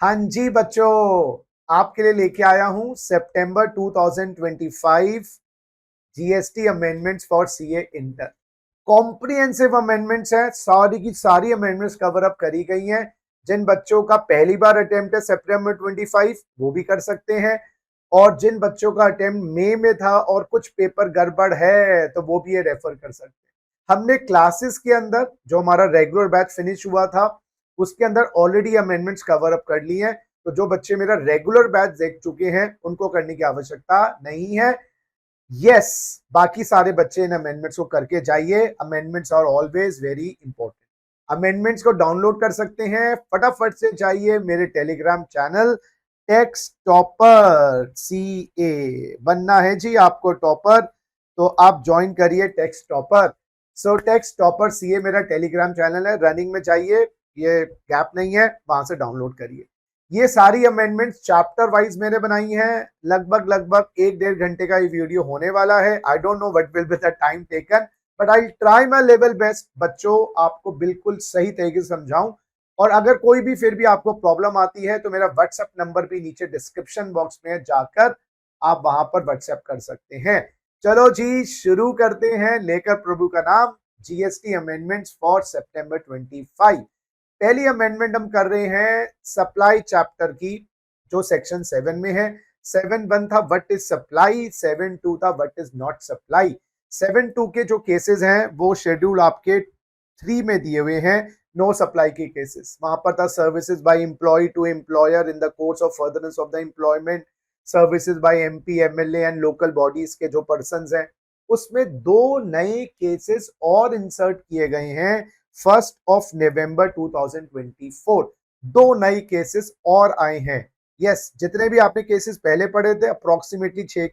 हाँ जी बच्चों, आपके लिए लेके आया हूं सितंबर 2025 GST amendments for CA inter. Comprehensive amendments हैं, सारी की सारी अमेंडमेंट्स कवर अप करी गई हैं। जिन बच्चों का पहली बार अटेम्प्ट है सितंबर 25 वो भी कर सकते हैं, और जिन बच्चों का अटेम्प्ट मई में था और कुछ पेपर गड़बड़ है तो वो भी ये रेफर कर सकते हैं। हमने क्लासेस के अंदर जो हमारा रेगुलर बैच फिनिश हुआ था उसके अंदर ऑलरेडी अमेंडमेंट्स कवर अप कर ली हैं। तो जो बच्चे मेरा रेगुलर बैच देख चुके हैं उनको करने की आवश्यकता नहीं है। यस, बाकी सारे बच्चे इन अमेंडमेंट्स को करके जाइए। Amendments are always very important. Amendments को डाउनलोड कर सकते हैं, फटाफट से जाइए मेरे Telegram channel text topper CA बनना है जी आपको टॉपर, तो आप ज्वाइन करिए टेक्स्ट टॉपर। सो टेक्स्ट टॉपर CA मेरा टेलीग्राम चैनल है, रनिंग में जाइए, ये गैप नहीं है, वहां से डाउनलोड करिए। ये सारी अमेंडमेंट्स चैप्टर वाइज मैंने बनाई हैं। लगभग लगभग 1-1.5 घंटे का ये वीडियो होने वाला है। I don't know what will be the time taken, but I try my level best बच्चों, आपको बिल्कुल सही तरीके से समझाऊं। और अगर कोई भी फिर भी आपको प्रॉब्लम आती है तो मेरा व्हाट्सएप नंबर भी नीचे डिस्क्रिप्शन बॉक्स में जाकर आप वहां पर व्हाट्सएप कर सकते हैं। चलो जी शुरू करते हैं, लेकर प्रभु का नाम, जीएसटी अमेंडमेंट्स फॉर सितंबर 25। पहली अमेंडमेंट हम कर रहे हैं सप्लाई चैप्टर की, जो सेक्शन 7 में है। 7.1 था व्हाट इज सप्लाई, 7.2 था व्हाट इज नॉट सप्लाई। 7.2 के जो केसेस हैं वो शेड्यूल आपके 3 में दिए हुए हैं। नो सप्लाई के केसेस वहां पर था, services by employee to employer in the course of furtherance of the employment, services by MP MLA and local bodies के जो पर्संस हैं। उसमें 2 नए केसेस और इंसर्ट किए गए हैं 1 नवंबर 2024। 2 नए केसेस और आए हैं। यस, जितने भी आपने केसेस पहले पढ़े थे अप्रोक्सीमेटली 6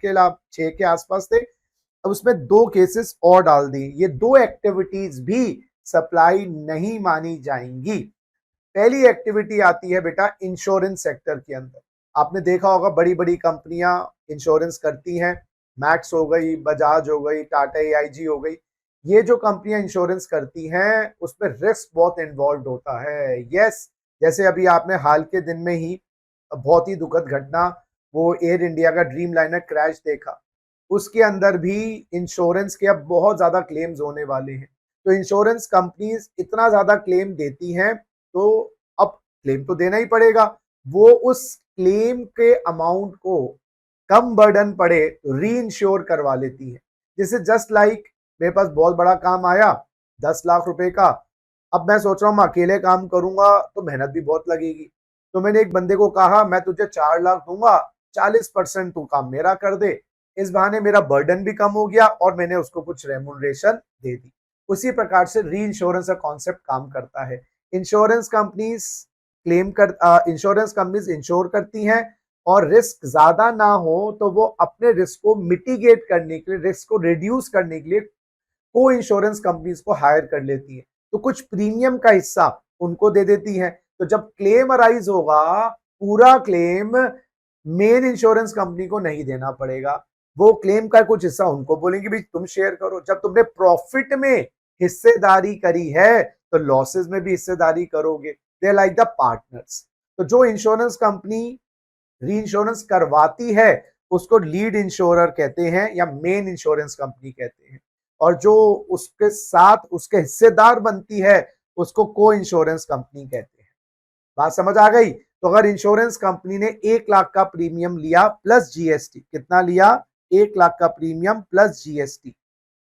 के आसपास थे, अब उसमें 2 केसेस और डाल दिए। ये 2 एक्टिविटीज भी सप्लाई नहीं मानी जाएंगी। पहली एक्टिविटी आती है बेटा इंश्योरेंस सेक्टर के अंदर। आपने देखा होगा बड़ी बड़ी कंपनियां इंश्योरेंस करती हैं, मैक्स हो गई, बजाज हो गई, टाटा AIG हो गई। ये जो कंपनियां इंश्योरेंस करती हैं उसमें रिस्क बहुत इन्वॉल्व होता है। यस, जैसे अभी आपने हाल के दिन में ही बहुत ही दुखद घटना, वो एयर इंडिया का ड्रीम लाइनर क्रैश देखा, उसके अंदर भी इंश्योरेंस के अब बहुत ज्यादा क्लेम्स होने वाले हैं। तो इंश्योरेंस कंपनीज इतना ज्यादा क्लेम देती हैं तो अब क्लेम तो देना ही पड़ेगा। वो उस क्लेम के अमाउंट को कम बर्डन पड़े तो री इंश्योर करवा लेती है। जैसे जस्ट लाइक मेरे पास बहुत बड़ा काम आया 10 लाख रुपए का, अब मैं सोच रहा हूँ मैं अकेले काम करूंगा तो मेहनत भी बहुत लगेगी, तो मैंने एक बंदे को कहा मैं तुझे 4 लाख दूंगा, 40% तू काम मेरा कर दे। इस बहाने मेरा बर्डन भी कम हो गया और मैंने उसको कुछ रेमुनरेशन दे दी। उसी प्रकार से री इंश्योरेंस का कॉन्सेप्ट काम करता है। Insurance companies insurance companies ensure करती हैं, और रिस्क ज्यादा ना हो तो वो अपने रिस्क को मिटिगेट करने के लिए, रिस्क को रिड्यूस करने के लिए को इंश्योरेंस कंपनीज को हायर कर लेती है। तो कुछ प्रीमियम का हिस्सा उनको दे देती है। तो जब क्लेम अराइज होगा, पूरा क्लेम मेन इंश्योरेंस कंपनी को नहीं देना पड़ेगा, वो क्लेम का कुछ हिस्सा उनको बोलेंगे भाई तुम शेयर करो। जब तुमने प्रॉफिट में हिस्सेदारी करी है तो लॉसेस में भी हिस्सेदारी करोगे। They like the partners. तो जो इंश्योरेंस कंपनी री इंश्योरेंस करवाती है उसको लीड इंश्योरर कहते हैं या मेन इंश्योरेंस कंपनी कहते हैं, और जो उसके साथ उसके हिस्सेदार बनती है उसको को इंश्योरेंस कंपनी कहते हैं। बात समझ आ गई? तो अगर इंश्योरेंस कंपनी ने 1 लाख का प्रीमियम लिया प्लस GST, कितना लिया? 1 लाख का प्रीमियम प्लस GST,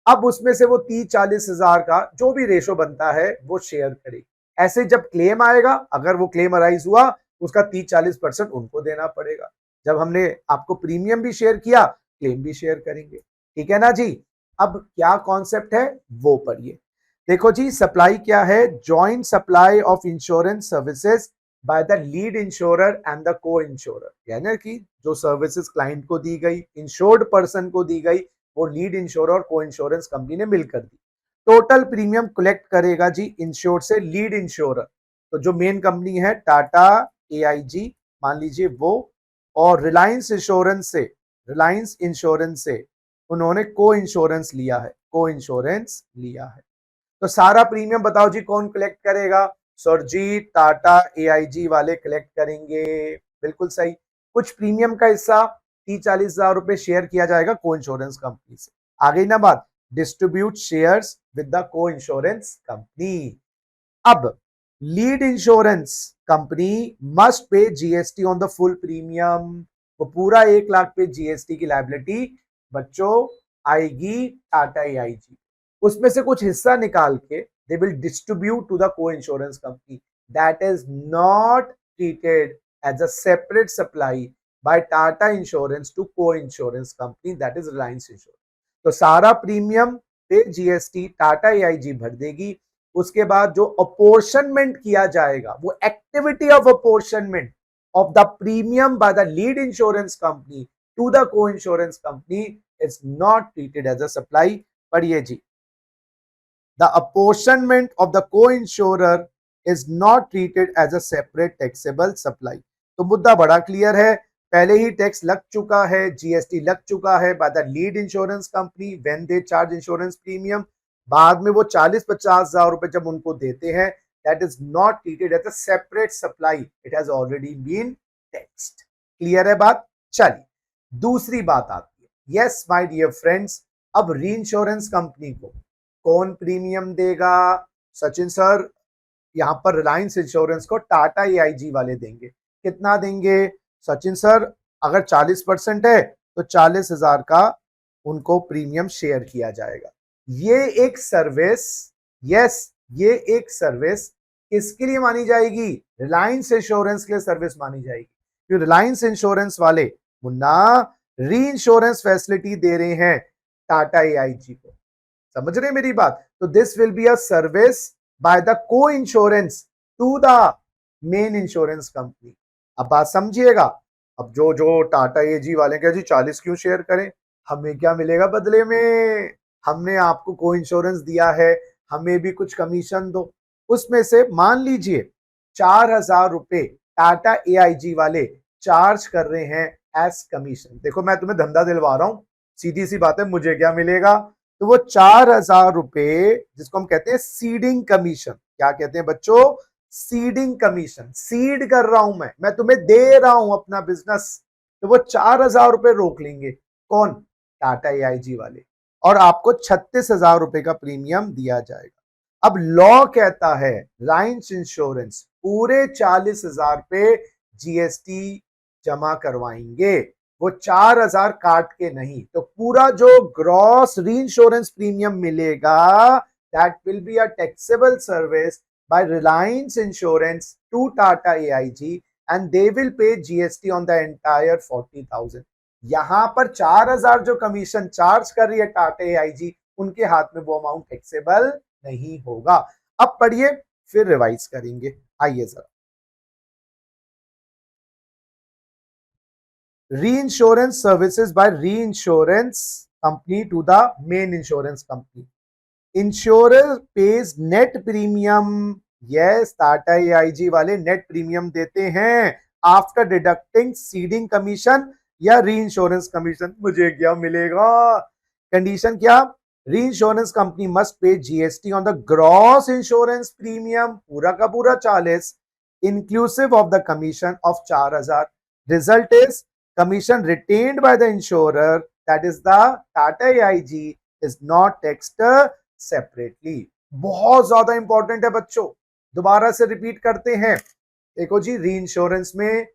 अब उसमें से वो 30-40 हजार का जो भी रेशो बनता है वो शेयर करेगी। ऐसे जब क्लेम आएगा, अगर वो क्लेम अराइज हुआ, उसका 30-40% उनको देना पड़ेगा। जब हमने आपको प्रीमियम भी शेयर किया, क्लेम भी शेयर करेंगे। ठीक है ना जी? अब क्या कॉन्सेप्ट है वो पढ़िए। देखो जी, सप्लाई क्या है? Joint supply of insurance services by the lead insurer and the co insurer, यानी कि जो सर्विसेज क्लाइंट को दी गई, इंश्योर्ड पर्सन को दी गई, वो लीड इंश्योरर और को इंश्योरेंस कंपनी ने मिलकर दी। टोटल प्रीमियम कलेक्ट करेगा जी इंश्योर्ड से लीड इंश्योरर। तो जो मेन कंपनी है टाटा AIG मान लीजिए वो, और रिलायंस इंश्योरेंस से उन्होंने को इंश्योरेंस लिया है, को इंश्योरेंस लिया है। तो सारा प्रीमियम बताओ जी कौन कलेक्ट करेगा? सुरजीत टाटा एआईजी वाले कलेक्ट करेंगे, बिल्कुल सही। कुछ प्रीमियम का हिस्सा 30-40 हजार रुपए शेयर किया जाएगा को इंश्योरेंस कंपनी से। आ गई ना बात, distribute shares with the co insurance company. अब lead insurance company must pay GST on the full premium. वो पूरा 1 लाख पे जीएसटी की लायबिलिटी बच्चों आएगी टाटा एआईजी। उसमें से कुछ हिस्सा निकाल के they will distribute to the co insurance company that is not treated as a separate supply by Tata insurance to co insurance company that is Reliance insurance. तो सारा प्रीमियम पे जीएसटी टाटा एआईजी भर देगी। उसके बाद जो अपोर्शनमेंट किया जाएगा वो activity of apportionment of the premium by the lead insurance company to the co insurance company is not treated as a supply. पढ़िए जी, the apportionment of the co insurer is not treated as a separate taxable supply. तो मुद्दा बड़ा clear है, पहले ही tax लग चुका है, जीएसटी लग चुका है bye the lead insurance company when they charge insurance premium. बाद में वो 40-50 हजार रुपए जब उनको देते हैं, that is not treated as a separate supply, it has already been taxed. Clear है बात? चलिए दूसरी बात आती है। यस माय डियर फ्रेंड्स, अब री इंश्योरेंस कंपनी को कौन प्रीमियम देगा? सचिन सर, यहां पर रिलायंस इंश्योरेंस को टाटा एआईजी वाले देंगे। कितना देंगे? सचिन सर, अगर 40% है तो 40,000 का उनको प्रीमियम शेयर किया जाएगा। ये एक सर्विस, यस ये एक सर्विस किसके लिए मानी जाएगी? रिलायंस इंश्योरेंस के लिए सर्विस मानी जाएगी। क्यों? रिलायंस इंश्योरेंस वाले मुन्ना री इंश्योरेंस फैसिलिटी दे रहे हैं टाटा एआईजी को। समझ रहे मेरी बात? तो this will be a service by the co insurance to the main insurance company. अब बात समझिएगा। अब जो जो टाटा एजी वाले क्या जी 40 क्यों शेयर करें, हमें क्या मिलेगा बदले में? हमने आपको को इंश्योरेंस दिया है, हमें भी कुछ कमीशन दो। उसमें से मान लीजिए 4,000 रुपए टाटा एआईजी वाले चार्ज कर रहे हैं एज कमीशन। देखो मैं तुम्हें धंधा दिलवा रहा हूं, सीधी सी बात है, मुझे क्या मिलेगा? तो वो 4,000 रुपए जिसको हम कहते हैं सीडिंग कमीशन। क्या कहते हैं बच्चों? Seeding commission. सीड कर रहा हूं मैं तुम्हें दे रहा हूं अपना बिजनेस। तो वो 4,000 रुपए रोक लेंगे। कौन? टाटा एआईजी वाले। और आपको 36,000 रुपए का प्रीमियम दिया जाएगा। अब लॉ कहता है रिलायंस इंश्योरेंस पूरे 40,000 पे जीएसटी जमा करवाएंगे, वो 4,000 काट के नहीं। तो पूरा जो ग्रॉस री इंश्योरेंस प्रीमियम मिलेगा that will be a taxable service by Reliance Insurance to Tata AIG and they will pay GST on the entire 40,000। यहां पर 4,000 जो कमीशन चार्ज कर रही है टाटा एआईजी, उनके हाथ में वो अमाउंट टैक्सेबल नहीं होगा। अब पढ़िए फिर रिवाइज करेंगे। आइए जरा, reinsurance services by reinsurance company to the main insurance company। Insurer page net premium. Yes, Tata AIG वाले नेट प्रीमियम देते हैं आफ्टर डिडक्टिंग सीडिंग कमीशन या री इंश्योरेंस कमीशन। मुझे क्या मिलेगा? कंडीशन क्या? री insurance company must pay GST on the gross insurance premium, पूरा का पूरा 40 inclusive of the commission of 4,000। Result is commission retained by the insurer that is the Tata AIG is not taxed separately. बहुत ज्यादा important है बच्चों, दोबारा से repeat करते हैं। देखो जी, री इंश्योरेंस में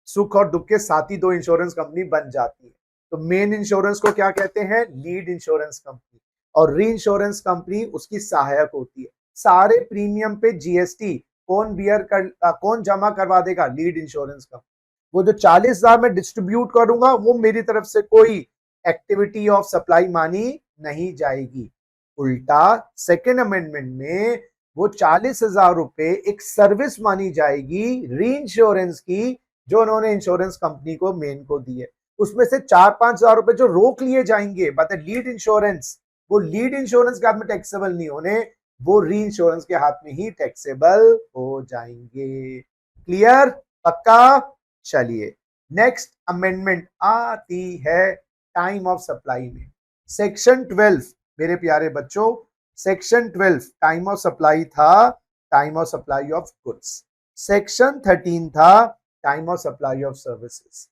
सुख और दुख के साथ ही दो इंश्योरेंस कंपनी बन जाती है। तो मेन इंश्योरेंस को क्या कहते हैं? Lead insurance company. और री इंश्योरेंस कंपनी उसकी सहायक होती है। सारे प्रीमियम पे जीएसटी कौन जमा करवा देगा? Lead insurance company. वो जो 40,000 में डिस्ट्रीब्यूट करूंगा वो मेरी तरफ से कोई एक्टिविटी ऑफ सप्लाई मानी नहीं जाएगी। उल्टा सेकेंड अमेंडमेंट में वो 40,000 रुपए एक सर्विस मानी जाएगी री इंश्योरेंस की, जो उन्होंने इंश्योरेंस कंपनी को मेन को दी है। उसमें से 4-5 हजार रुपए जो रोक लिए जाएंगे बट लीड इंश्योरेंस, वो लीड इंश्योरेंस के हाथ में टैक्सेबल नहीं होने, वो री इंश्योरेंस के हाथ में ही टैक्सेबल हो जाएंगे। क्लियर? पक्का? चलिए नेक्स्ट अमेंडमेंट आती है टाइम ऑफ सप्लाई में। सेक्शन 12 मेरे प्यारे बच्चों, सेक्शन 12 टाइम ऑफ सप्लाई था time of supply of goods. Section 13 था time of supply of services.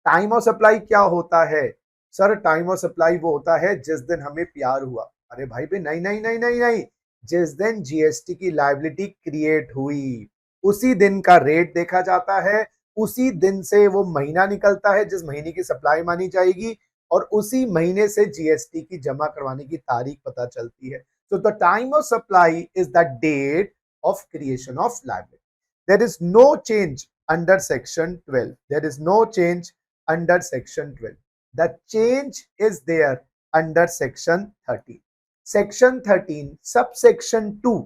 Time of supply क्या होता है सर? टाइम ऑफ सप्लाई वो होता है जिस दिन हमें प्यार हुआ। अरे भाई भाई नहीं नहीं नहीं नहीं नहीं, जिस दिन जीएसटी की लायबिलिटी क्रिएट हुई उसी दिन का रेट देखा जाता है, उसी दिन से वो महीना निकलता है जिस महीने की सप्लाई मानी जाएगी और उसी महीने से जीएसटी की जमा करवाने की तारीख पता चलती है। So the time of supply is the date of creation of liability. There is no change under section 12. There is no change under section 12. The change is there under section 13. Section 13 subsection 2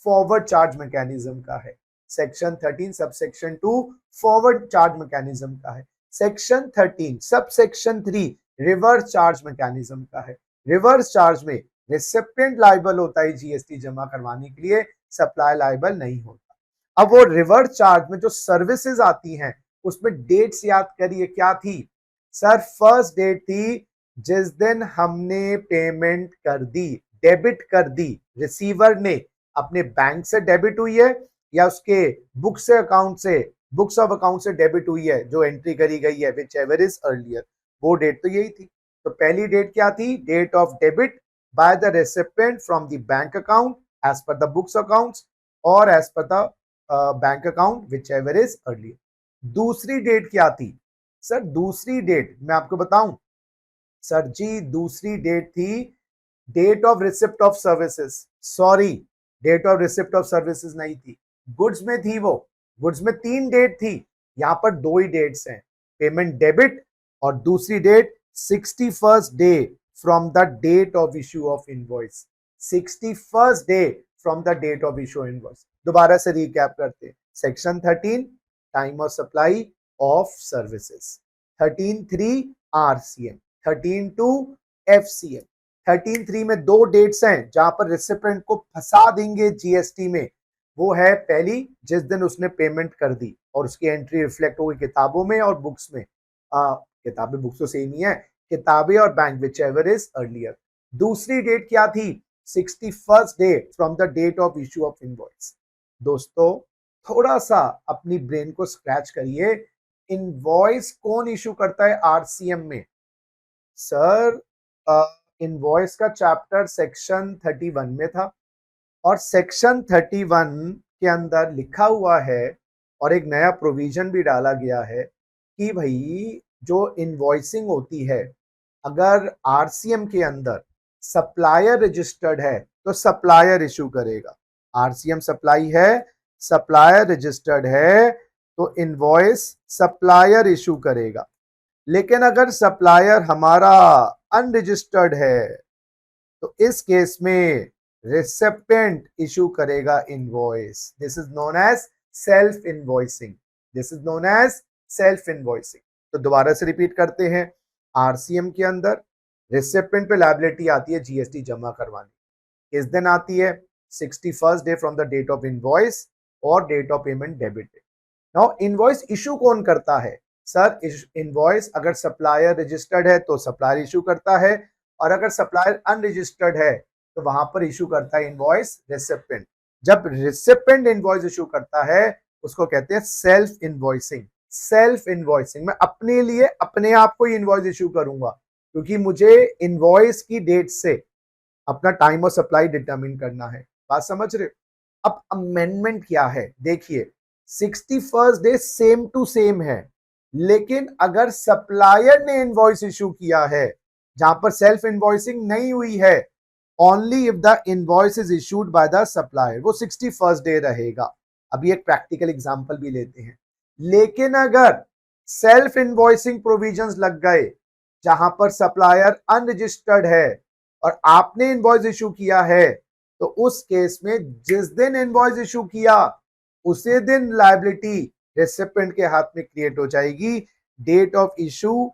forward charge mechanism का है। Section 13 subsection 2 forward charge mechanism का है। Section 13 subsection 3 reverse charge mechanism का है। Reverse charge में recipient liable होता है GST जमा करवाने के लिए, सप्लाई लायबल नहीं होता। अब वो रिवर्स चार्ज में जो सर्विसेज आती हैं उसमें डेट्स याद करिए क्या थी सर? फर्स्ट डेट थी जिस दिन हमने पेमेंट कर दी, डेबिट कर दी, रिसीवर ने अपने बैंक से डेबिट हुई है या उसके बुक से अकाउंट से, बुक्स ऑफ अकाउंट से डेबिट हुई है जो एंट्री करी गई है, विच एवर इज अर्लियर, वो डेट तो यही थी। तो पहली डेट क्या थी? Date of debit by the recipient from the bank account as per the books accounts और as per the bank account whichever is earlier. दूसरी डेट क्या थी सर? दूसरी डेट मैं आपको बताऊं सर जी, दूसरी डेट थी date of receipt of services. Sorry, date of receipt of services नहीं थी, गुड्स में थी वो। गुड्स में 3 डेट थी, यहां पर 2 ही डेट्स हैं, पेमेंट डेबिट और दूसरी date 61st day from the date of issue of invoice. 61st day from the date of issue invoice. दोबारा से रिकैप करते हैं। Section 13 time of supply of services, 13(3) RCM, 13(2) FCM. 13(3) में 2 डेट्स हैं जहां पर रिसिपिएंट को फंसा देंगे जीएसटी में। वो है पहली जिस दिन उसने पेमेंट कर दी और उसकी एंट्री रिफ्लेक्ट होगी किताबों में और बुक्स में। किताबें बुक्स तो सेम ही है, किताबें और bank whichever is earlier. दूसरी डेट क्या थी? 61st day from the date of issue of invoice. दोस्तों थोड़ा सा अपनी ब्रेन को स्क्रैच करिए, इनवॉइस कौन इशू करता है आरसीएम में? सर इनवॉइस का चैप्टर सेक्शन 31 में था और सेक्शन 31 के अंदर लिखा हुआ है और एक नया प्रोविजन भी डाला गया है कि भाई जो इनवॉइसिंग होती है, अगर आरसीएम के अंदर सप्लायर रजिस्टर्ड है तो सप्लायर इशू करेगा। आरसीएम सप्लाई है, सप्लायर रजिस्टर्ड है तो इनवॉइस सप्लायर इशू करेगा। लेकिन अगर सप्लायर हमारा अनरजिस्टर्ड है तो इस केस में रेसिपिएंट इशू करेगा invoice. This is known as self invoicing. This is known as self invoicing. तो दोबारा से रिपीट करते हैं, आरसीएम के अंदर रेसिपिएंट पे लायबिलिटी आती है जीएसटी जमा करवाने। इस दिन आती है 61st day from the date of invoice और date of payment debit. Now invoice issue कौन करता है? सर इनवॉइस अगर सप्लायर रजिस्टर्ड है तो सप्लायर इशू करता है और अगर सप्लायर अनरजिस्टर्ड है तो वहां पर इशू करता है इनवॉइस रेसिपिएंट। जब रेसिपिएंट इनवॉइस इशू करता है उसको कहते हैं सेल्फ इनवॉइसिंग। सेल्फ इनवॉइसिंग, मैं अपने लिए अपने आप को इनवॉइस इशू करूंगा क्योंकि मुझे इनवॉइस की डेट से अपना टाइम ऑफ सप्लाई डिटरमिन करना है। बात समझ रहे? अब अमेंडमेंट क्या है देखिए, 61st day same to same है, लेकिन अगर सप्लायर ने इनवॉइस इशू किया है जहां पर सेल्फ इनवॉइसिंग नहीं हुई है, only if the invoice is issued by the supplier, वो 61st डे रहेगा। अभी एक प्रैक्टिकल एग्जांपल भी लेते हैं। लेकिन अगर सेल्फ इनवॉइसिंग प्रोविजंस लग गए जहां पर सप्लायर अनरजिस्टर्ड है और आपने इनवॉइस इशू किया है तो उस केस में जिस दिन इनवॉइस इशू किया उसी दिन लायबिलिटी रेसिपिएंट के हाथ में क्रिएट हो जाएगी। Date of issue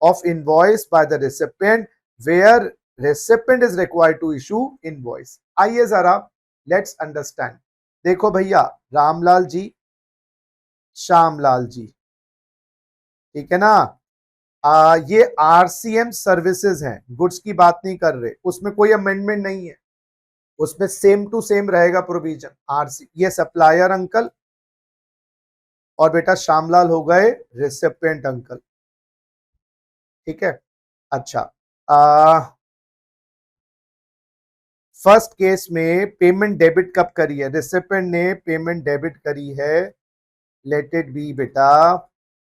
of invoice by the recipient where recipient is required to issue invoice. आइए जरा लेट्स अंडरस्टैंड। देखो भैया, रामलाल जी, श्यामलाल जी, ठीक है ना, ये आरसीएम सर्विसेज हैं, गुड्स की बात नहीं कर रहे, उसमें कोई अमेंडमेंट नहीं है। उसमें सेम टू सेम रहेगा प्रोविजन। आरसी ये सप्लायर अंकल और बेटा श्यामलाल हो गए रिसिपिएंट अंकल, ठीक है। अच्छा, फर्स्ट केस में पेमेंट डेबिट कब करी है? रिसिपिएंट ने पेमेंट डेबिट करी है, लेट इट बी बेटा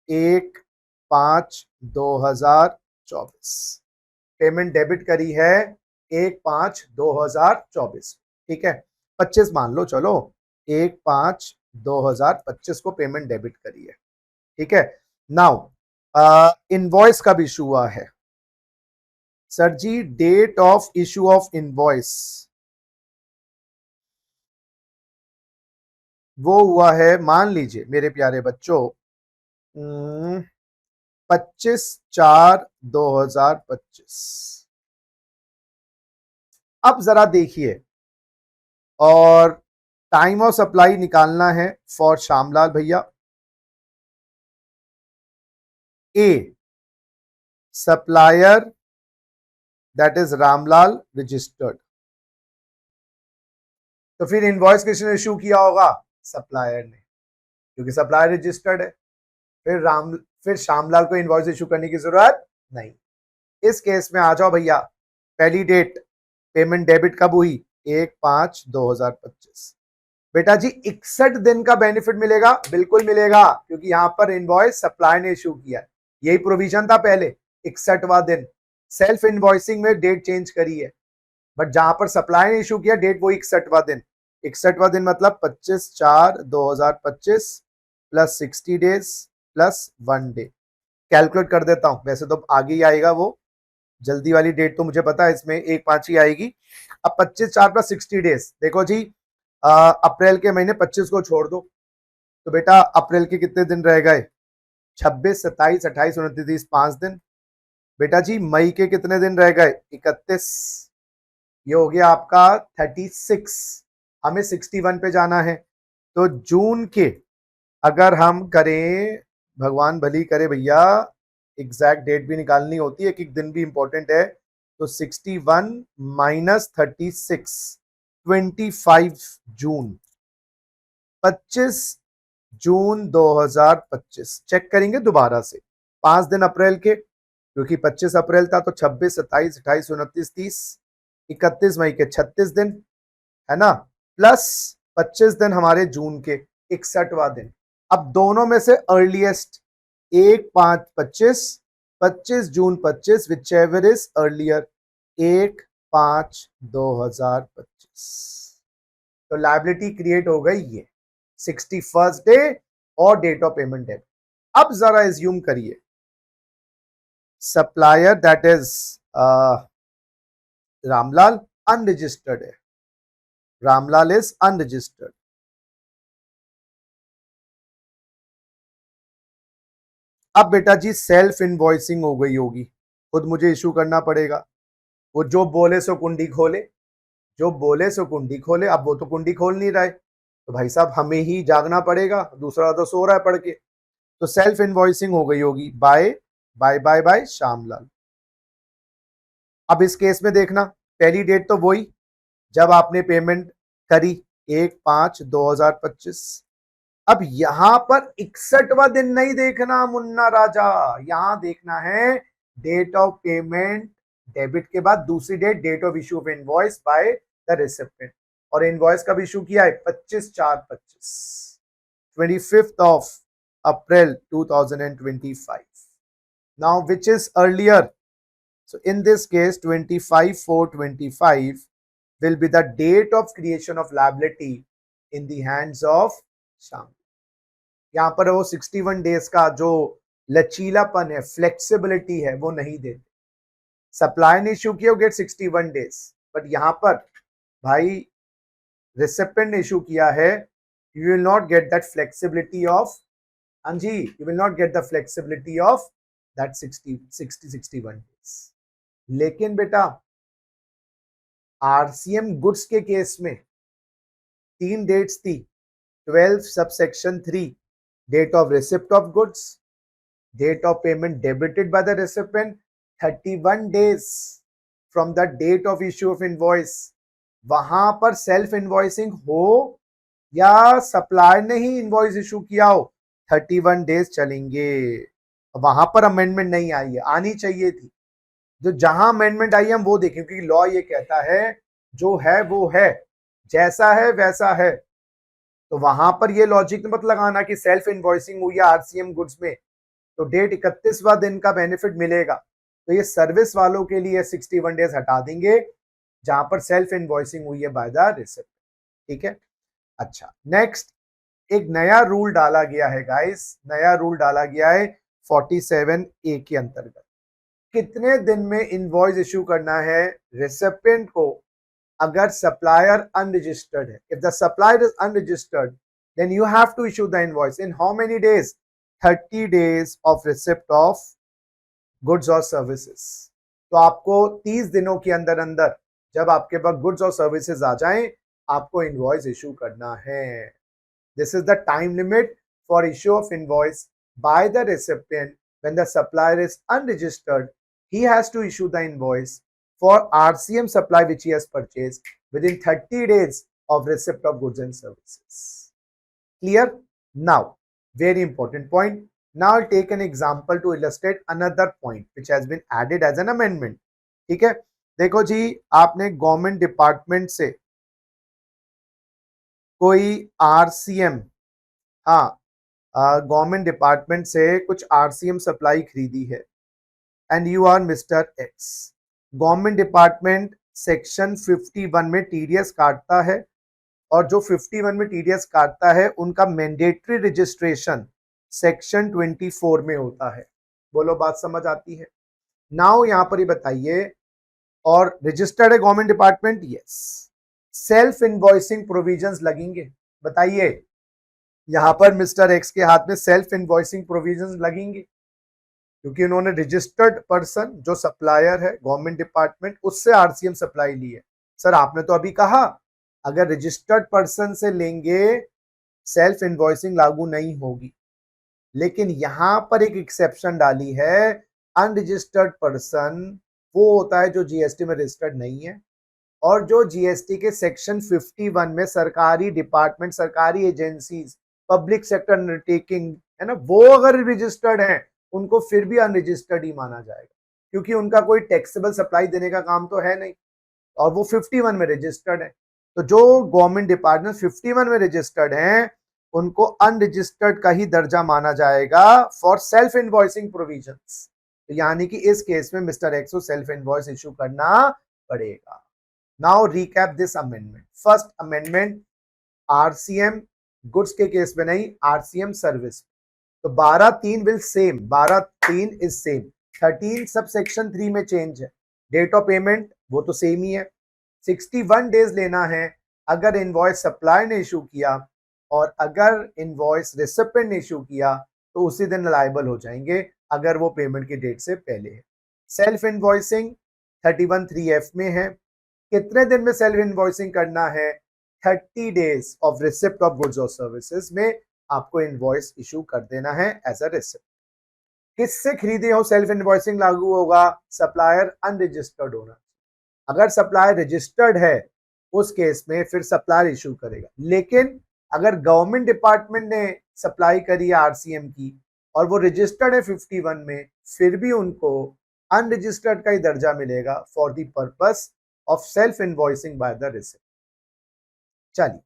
1/5/2024। पेमेंट डेबिट करी है 1/5/2024, ठीक है। 25 मान लो, चलो 1/5/2025 को पेमेंट डेबिट करी है, ठीक है। नाउ इनवॉइस कब इशू हुआ है? Sir ji date of issue of invoice वो हुआ है, मान लीजिए मेरे प्यारे बच्चों 25/4/2025। अब जरा देखिए, और टाइम ऑफ सप्लाई निकालना है फॉर श्यामलाल भैया। ए supplier that is Ramlal registered, तो फिर इनवॉइस किसने इशू किया होगा? सप्लायर ने, क्योंकि सप्लायर रजिस्टर्ड है। फिर श्यामलाल को इनवॉइस इशू करने की जरूरत नहीं। इस केस में आ जाओ भैया, पहली डेट पेमेंट डेबिट कब हुई? 1/5/2025। बेटा जी 61 दिन का बेनिफिट मिलेगा, बिल्कुल मिलेगा, क्योंकि यहां पर इनवॉइस सप्लाई ने इशू किया, यही प्रोविजन था पहले। 61वां दिन सेल्फ इनवॉइसिंग में डेट चेंज करी है, बट जहां पर सप्लाई ने इशू किया डेट वही 61वां दिन। 61वां दिन मतलब 25/4/2025 plus 60 days plus 1 day. Calculate कर देता हूं, वैसे तो आगे ही आएगा वो, जल्दी वाली डेट तो मुझे पता है, इसमें 1/5 ही आएगी। अब 25/4 प्लस 60 डेज, देखो जी अप्रैल के महीने 25 को छोड़ दो, तो बेटा अप्रैल के कितने दिन रह गए? 26, 27, 28, 29, 30, 5 दिन। बेटा जी मई के कितने दिन रह गए? 31। ये हो गया आपका 36, हमें 61 पे जाना है। तो जून के अगर हम करें, भगवान भली करे भैया, एग्जैक्ट डेट भी निकालनी होती है, एक एक दिन भी इंपॉर्टेंट है, तो 61 माइनस 36 25 जून, 25 जून 2025। चेक करेंगे दोबारा से, 5 दिन अप्रैल के, क्योंकि 25 अप्रैल था, तो 26, 27, 28, 29, 30, 31 मई के 36 दिन, है ना, प्लस 25 दिन हमारे जून के, 61वां दिन। अब दोनों में से earliest 1/5/25, 25 June 25, which ever is earlier 1/5/2025। तो लाइबिलिटी क्रिएट हो गई ये 61st डे और डेट ऑफ पेमेंट डेट। अब जरा एज्यूम करिए supplier that is Ramlal unregistered है, रामलाल इज अनरजिस्टर्ड। अब बेटा जी सेल्फ इनवॉइसिंग हो गई होगी, खुद मुझे इशू करना पड़ेगा। वो जो बोले सो कुंडी खोले, जो बोले सो कुंडी खोले। अब वो तो कुंडी खोल नहीं रहे, तो भाई साहब हमें ही जागना पड़ेगा, दूसरा तो सो रहा है पढ़ के। तो सेल्फ इनवॉइसिंग हो गई होगी by by by by Shyamlal. अब इस केस में देखना, पहली डेट तो वही जब आपने पेमेंट करी 1/5/2025। अब यहां पर 61वां दिन नहीं देखना मुन्ना राजा, यहां देखना है डेट ऑफ पेमेंट डेबिट के बाद दूसरी date, date of issue of invoice by the recipient. और इनवॉइस कब इशू किया है? 25/4/25, 25th of April 2025. Now which is earlier? So in this case 25/4/25 will be the date of creation of liability in the hands of Sham. यहाँ पर वो 61 days का जो लचीलापन है, फ्लेक्सिबिलिटी है, वो नहीं देते। सप्लाई ने इशू किया गेट 61 डेज, बट यहाँ पर भाई रिसिपिएंट ने इशू किया है, you will not get that flexibility of, हाँ जी, you will not get the flexibility of that 61 days. लेकिन बेटा आरसीएम गुड्स के केस में 3 डेट्स थी, 12 subsection 3, date of receipt of goods, date of payment debited by the recipient, 31 days from the date of issue of invoice, वहां पर self invoicing हो या supplier ने ही इनवॉइस इशू किया हो, 31 डेज चलेंगे। वहां पर अमेंडमेंट नहीं आई है, आनी चाहिए थी। जो जहां अमेंडमेंट आई है हम वो देखें, क्योंकि लॉ ये कहता है जो है वो है, जैसा है वैसा है। तो वहां पर ये लॉजिक मत लगाना कि सेल्फ इनवॉइसिंग हुई है आरसीएम गुड्स में तो डेट 31वां दिन का बेनिफिट मिलेगा। तो ये सर्विस वालों के लिए 61 डेज हटा देंगे जहां पर सेल्फ इनवॉइसिंग हुई है बाय द रिसिप्ट। ठीक है, अच्छा नेक्स्ट एक नया रूल डाला गया है गाइस, नया रूल डाला गया है 47A के अंतर्गत। कितने दिन में इनवॉइस इशू करना है रेसिपिएंट को अगर सप्लायर अनरजिस्टर्ड है? If the supplier is unregistered then you have to issue the invoice in how many days? 30 days of receipt of goods or services। तो आपको 30 दिनों के अंदर अंदर जब आपके पास गुड्स और सर्विसेज आ जाएं आपको इनवॉइस इशू करना है। This is the time limit for issue of invoice by the recipient when the supplier is unregistered. He has to issue the invoice for RCM supply which he has purchased within 30 days of receipt of goods and services. Clear? Now, very important point. Now I'll take an example to illustrate another point which has been added as an amendment. ठीक है, देखो जी, आपने government department से कोई RCM, हाँ government department से कुछ RCM supply खरीदी है and you are mister X. Government department section 51 में टीडीएस काटता है और जो 51 में टीडीएस काटता है उनका मैंडेटरी रजिस्ट्रेशन सेक्शन 24 में होता है। बोलो बात समझ आती है? नाउ यहां पर ही बताइए, और रजिस्टर्ड है government department, yes, self invoicing provisions लगेंगे। बताइए, यहां पर मिस्टर एक्स के हाथ में सेल्फ इनवॉइसिंग प्रोविजंस लगेंगे क्योंकि उन्होंने रजिस्टर्ड पर्सन जो सप्लायर है गवर्नमेंट डिपार्टमेंट उससे आरसीएम सप्लाई ली है। सर आपने तो अभी कहा अगर रजिस्टर्ड पर्सन से लेंगे सेल्फ इनवॉइसिंग लागू नहीं होगी, लेकिन यहां पर एक एक्सेप्शन डाली है, अनरजिस्टर्ड पर्सन वो होता है जो जीएसटी में रजिस्टर्ड नहीं है और जो जीएसटी के सेक्शन 51 में सरकारी डिपार्टमेंट, सरकारी एजेंसीज, पब्लिक सेक्टर अंडरटेकिंग है ना, वो अगर रजिस्टर्ड हैं उनको फिर भी अनरजिस्टर्ड ही माना जाएगा क्योंकि उनका कोई टैक्सेबल सप्लाई देने का काम तो है नहीं और वो 51 में रजिस्टर्ड है। तो जो गवर्नमेंट डिपार्टमेंट 51 में रजिस्टर्ड हैं उनको अनरजिस्टर्ड का ही दर्जा माना जाएगा फॉर सेल्फ इनवॉइसिंग प्रोविजंस। तो यानी कि इस केस में मिस्टर एक्स को सेल्फ इनवॉइस इशू करना पड़ेगा। Now recap this amendment. First amendment RCM goods के केस में नहीं, आरसीएम सर्विस। तो 12(3) will same, 12(3) is same. 13 sub section 3 में चेंज है। डेट ऑफ पेमेंट वो तो सेम ही है। 61 डेज लेना है अगर इनवॉइस सप्लायर ने इशू किया और अगर इनवॉइस रिसिपिएंट ने इशू किया तो उसी दिन लायबल हो जाएंगे अगर वो पेमेंट की डेट से पहले है। सेल्फ इनवॉइसिंग 31(3)(f) में है। कितने दिन में सेल्फ इनवॉइसिंग करना है? 30 days of receipt of goods और सर्विसेज में आपको इनवॉइस इशू कर देना है एज अ रिसिप्ट। किससे खरीदे हो सेल्फ इनवॉइसिंग लागू होगा? सप्लायर अनरजिस्टर्ड होना। अगर सप्लायर रजिस्टर्ड है उस केस में फिर सप्लायर इशू करेगा, लेकिन अगर गवर्नमेंट डिपार्टमेंट ने सप्लाई करी है आरसीएम की और वो रजिस्टर्ड है 51 में, फिर भी उनको अनरजिस्टर्ड का ही दर्जा मिलेगा for the purpose of self invoicing by the receipt. चलिए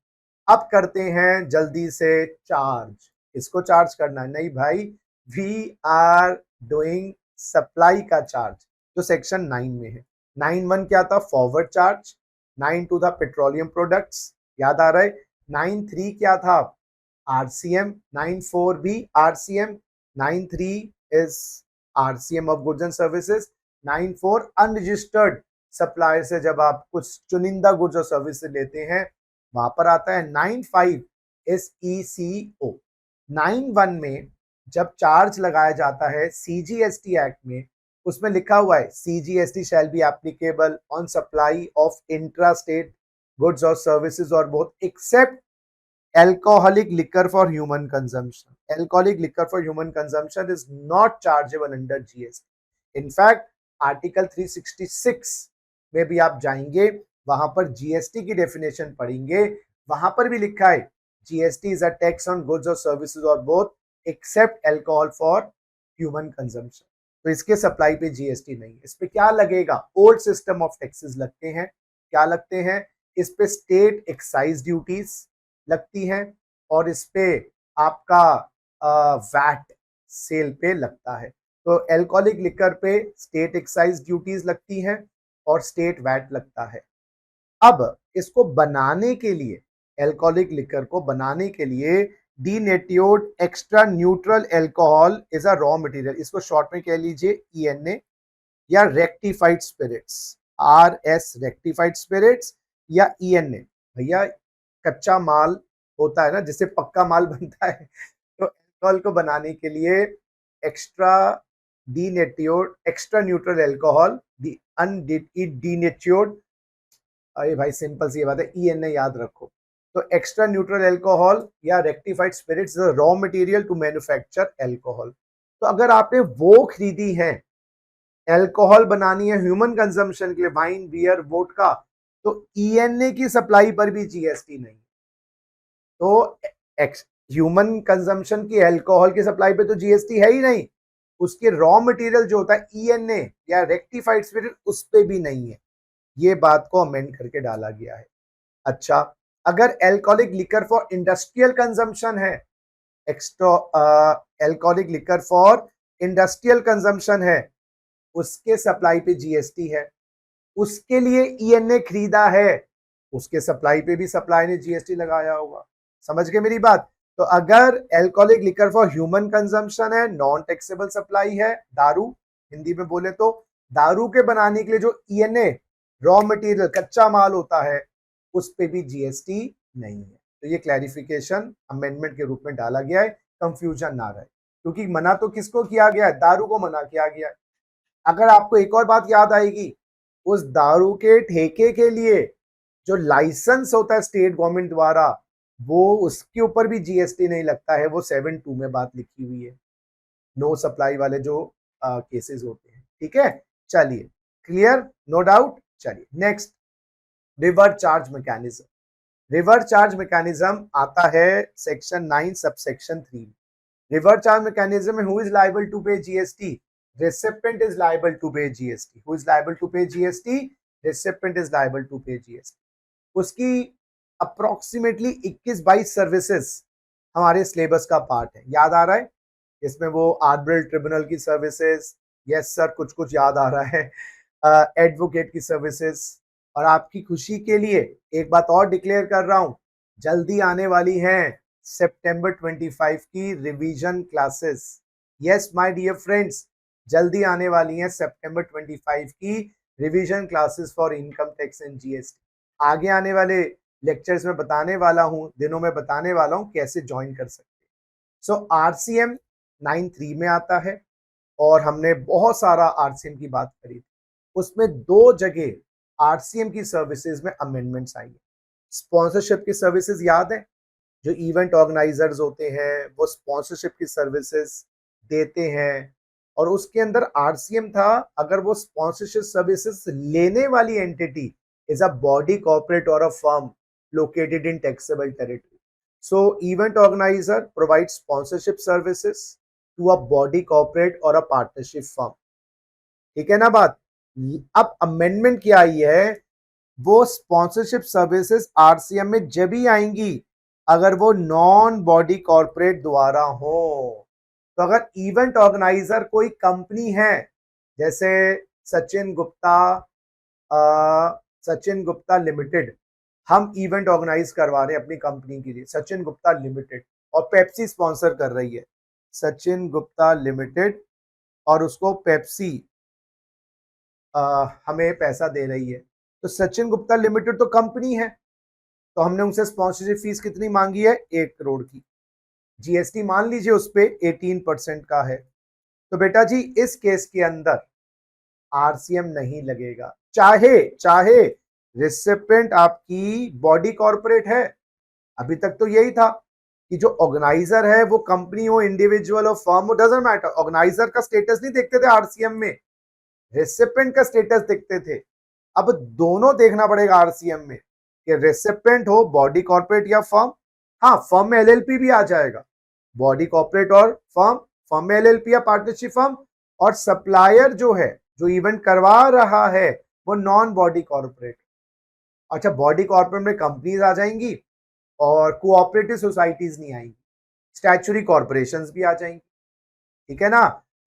अब करते हैं जल्दी से चार्ज। इसको चार्ज करना है नहीं भाई, वी आर डूइंग सप्लाई का चार्ज जो सेक्शन 9 में है। 9(1) क्या था? Forward charge. 9(2) था पेट्रोलियम प्रोडक्ट्स, याद आ रहा है। 9(3) क्या था? आरसीएम। 9(4) भी RCM. 9(3) is RCM of goods and services. 9(4) unregistered supplier से जब आप कुछ चुनिंदा गुड्स और सर्विस लेते हैं वहां पर आता है। 9(5) इज ईसीओ। 9(1) में जब चार्ज लगाया जाता है सीजीएसटी एक्ट में, उसमें लिखा हुआ है CGST shall be applicable on supply of intra state goods और सर्विसेज और both except alcoholic liquor for human consumption. Alcoholic liquor for human consumption is not chargeable under GST. In fact, article 366 में भी आप जाएंगे वहां पर GST की definition पढ़ेंगे, वहां पर भी लिखा है GST is a tax on goods और सर्विसेज और both except alcohol for human consumption. तो इसके सप्लाई पे जीएसटी नहीं है। इस पे क्या लगेगा? ओल्ड सिस्टम ऑफ टैक्सेस लगते हैं। क्या लगते हैं? इस पे स्टेट एक्साइज ड्यूटीज लगती हैं और इस पे आपका वैट सेल पे लगता है। तो एल्कोहलिक लिकर पे स्टेट एक्साइज ड्यूटीज लगती हैं और स्टेट वैट लगता है। अब इसको बनाने के लिए, एल्कोहलिक लिकर को बनाने के लिए denatured extra neutral alcohol is a raw material, इसको शॉर्ट में कह लीजिए ईएनए, या rectified spirits, RS rectified spirits या ईएनए। भैया कच्चा माल होता है ना जिससे पक्का माल बनता है, तो एल्कोहल को बनाने के लिए एक्स्ट्रा डीनेट्योर्ड एक्स्ट्रा न्यूट्रल एल्कोहल, डीनेट्योर्ड, अरे भाई सिंपल सी बात है, ईएनए याद रखो। तो एक्स्ट्रा न्यूट्रल एल्कोहल या rectified spirits is raw material to manufacture alcohol. तो अगर आपने वो खरीदी है, एल्कोहल बनानी है ह्यूमन कंजम्पशन के लिए, वाइन बियर वोडका, तो ईएनए की सप्लाई पर भी जीएसटी नहीं। तो ह्यूमन कंजम्पशन की एल्कोहल की सप्लाई पे तो जीएसटी है ही नहीं, उसके रॉ मटेरियल जो होता है ईएनए या रेक्टिफाइड स्पिरिट, उस पे भी नहीं है। ये बात को अमेंड करके डाला गया है। अच्छा, अगर alcoholic liquor for industrial consumption है, extra alcoholic liquor for industrial consumption है, उसके सप्लाई पे जीएसटी है। उसके लिए ईएनए खरीदा है, उसके सप्लाई पे भी सप्लाई ने जीएसटी लगाया होगा। समझ गए मेरी बात? तो अगर alcoholic liquor for human consumption है, नॉन टैक्सेबल सप्लाई है, दारू हिंदी में बोले तो, दारू के बनाने के लिए जो ईएनए रॉ मटेरियल कच्चा माल होता है, उस पे भी जीएसटी नहीं है। तो ये क्लैरिफिकेशन अमेंडमेंट के रूप में डाला गया है, कंफ्यूजन ना रहे, क्योंकि मना तो किसको किया गया है? दारू को मना किया गया है। अगर आपको एक और बात याद आएगी, उस दारू के ठेके के लिए जो लाइसेंस होता है स्टेट गवर्नमेंट द्वारा, वो उसके ऊपर भी जीएसटी नहीं लगता है। वो 7(2) में बात लिखी हुई है, नो सप्लाई वाले जो केसेस होते हैं। ठीक है, चलिए क्लियर, नो डाउट। चलिए next, reverse charge mechanism. Reverse charge mechanism आता है section 9 subsection 3। Reverse charge mechanism में हु इज लायबल टू पे GST? Recipient is liable to pay GST. Who is liable to pay GST? Recipient is liable to pay GST. उसकी approximately 21-22 services हमारे syllabus का part है। याद आ रहा है? इसमें वो आर्बिट्रल ट्रिब्यूनल की सर्विसेज, यस सर कुछ कुछ याद आ रहा है, एडवोकेट की सर्विसेज। और आपकी खुशी के लिए एक बात और डिक्लेयर कर रहा हूं, जल्दी आने वाली हैं सितंबर 25 की revision classes. Yes my dear friends, जल्दी आने वाली हैं सितंबर 25 की revision classes for income tax and GST. आगे आने वाले लेक्चर्स में बताने वाला हूं, दिनों में बताने वाला हूं कैसे ज्वाइन कर सकते हैं। सो आरसीएम 9(3) में आता है और हमने बहुत सारा आरसीएम की बात करी थी। उसमें 2 जगह आरसीएम की सर्विसेज में अमेंडमेंट्स आई है। स्पॉन्सरशिप की सर्विसेज याद है, जो इवेंट ऑर्गेनाइजर्स होते हैं वो स्पॉन्सरशिप की सर्विसेज देते हैं, और उसके अंदर आरसीएम था अगर वो स्पॉन्सरशिप सर्विसेज लेने वाली entity is a body corporate और a firm located in taxable territory. So event organiser provide sponsorship services to a body corporate और अ पार्टनरशिप फर्म। ठीक है ना बात? अब अमेंडमेंट क्या आई है, वो स्पॉन्सरशिप सर्विसेज आरसीएम में जब ही आएंगी अगर वो नॉन बॉडी कॉर्पोरेट द्वारा हो। तो अगर इवेंट ऑर्गेनाइजर कोई कंपनी है, जैसे सचिन गुप्ता लिमिटेड, हम इवेंट ऑर्गेनाइज करवा रहे हैं अपनी कंपनी के लिए, सचिन गुप्ता लिमिटेड, और पेप्सी स्पॉन्सर कर रही है, सचिन गुप्ता लिमिटेड, और उसको पेप्सी हमें पैसा दे रही है। तो सचिन गुप्ता लिमिटेड तो कंपनी है, तो हमने उनसे स्पॉन्सरशिप फीस कितनी मांगी है? 1 करोड़ की। जीएसटी मान लीजिए उस पे 18% का है। तो बेटा जी इस केस के अंदर आरसीएम नहीं लगेगा, चाहे रिसिपेंट आपकी बॉडी कॉर्पोरेट है। अभी तक तो यही था कि जो ऑर्गेनाइजर है वो कंपनी हो, इंडिविजुअल हो, फर्म हो, डजंट मैटर, ऑर्गेनाइजर का स्टेटस नहीं देखते थे आरसीएम में, रिसिपेंट का स्टेटस देखते थे। अब दोनों देखना पड़ेगा आरसीएम में कि रेसिपेंट हो बॉडी कॉर्पोरेट या फर्म। हाँ, फर्म में एलएलपी भी आ जाएगा, बॉडी कॉर्पोरेट और फर्म, फर्म में एलएलपी या पार्टनरशिप फर्म, और सप्लायर जो है, जो इवेंट करवा रहा है, वो नॉन बॉडी कॉर्पोरेट। अच्छा, बॉडी कॉर्पोरेट में कंपनीज आ जाएंगी और कोऑपरेटिव सोसाइटीज नहीं आएंगी, स्टैचुरी कॉर्पोरेशंस भी आ जाएंगी, ठीक है ना।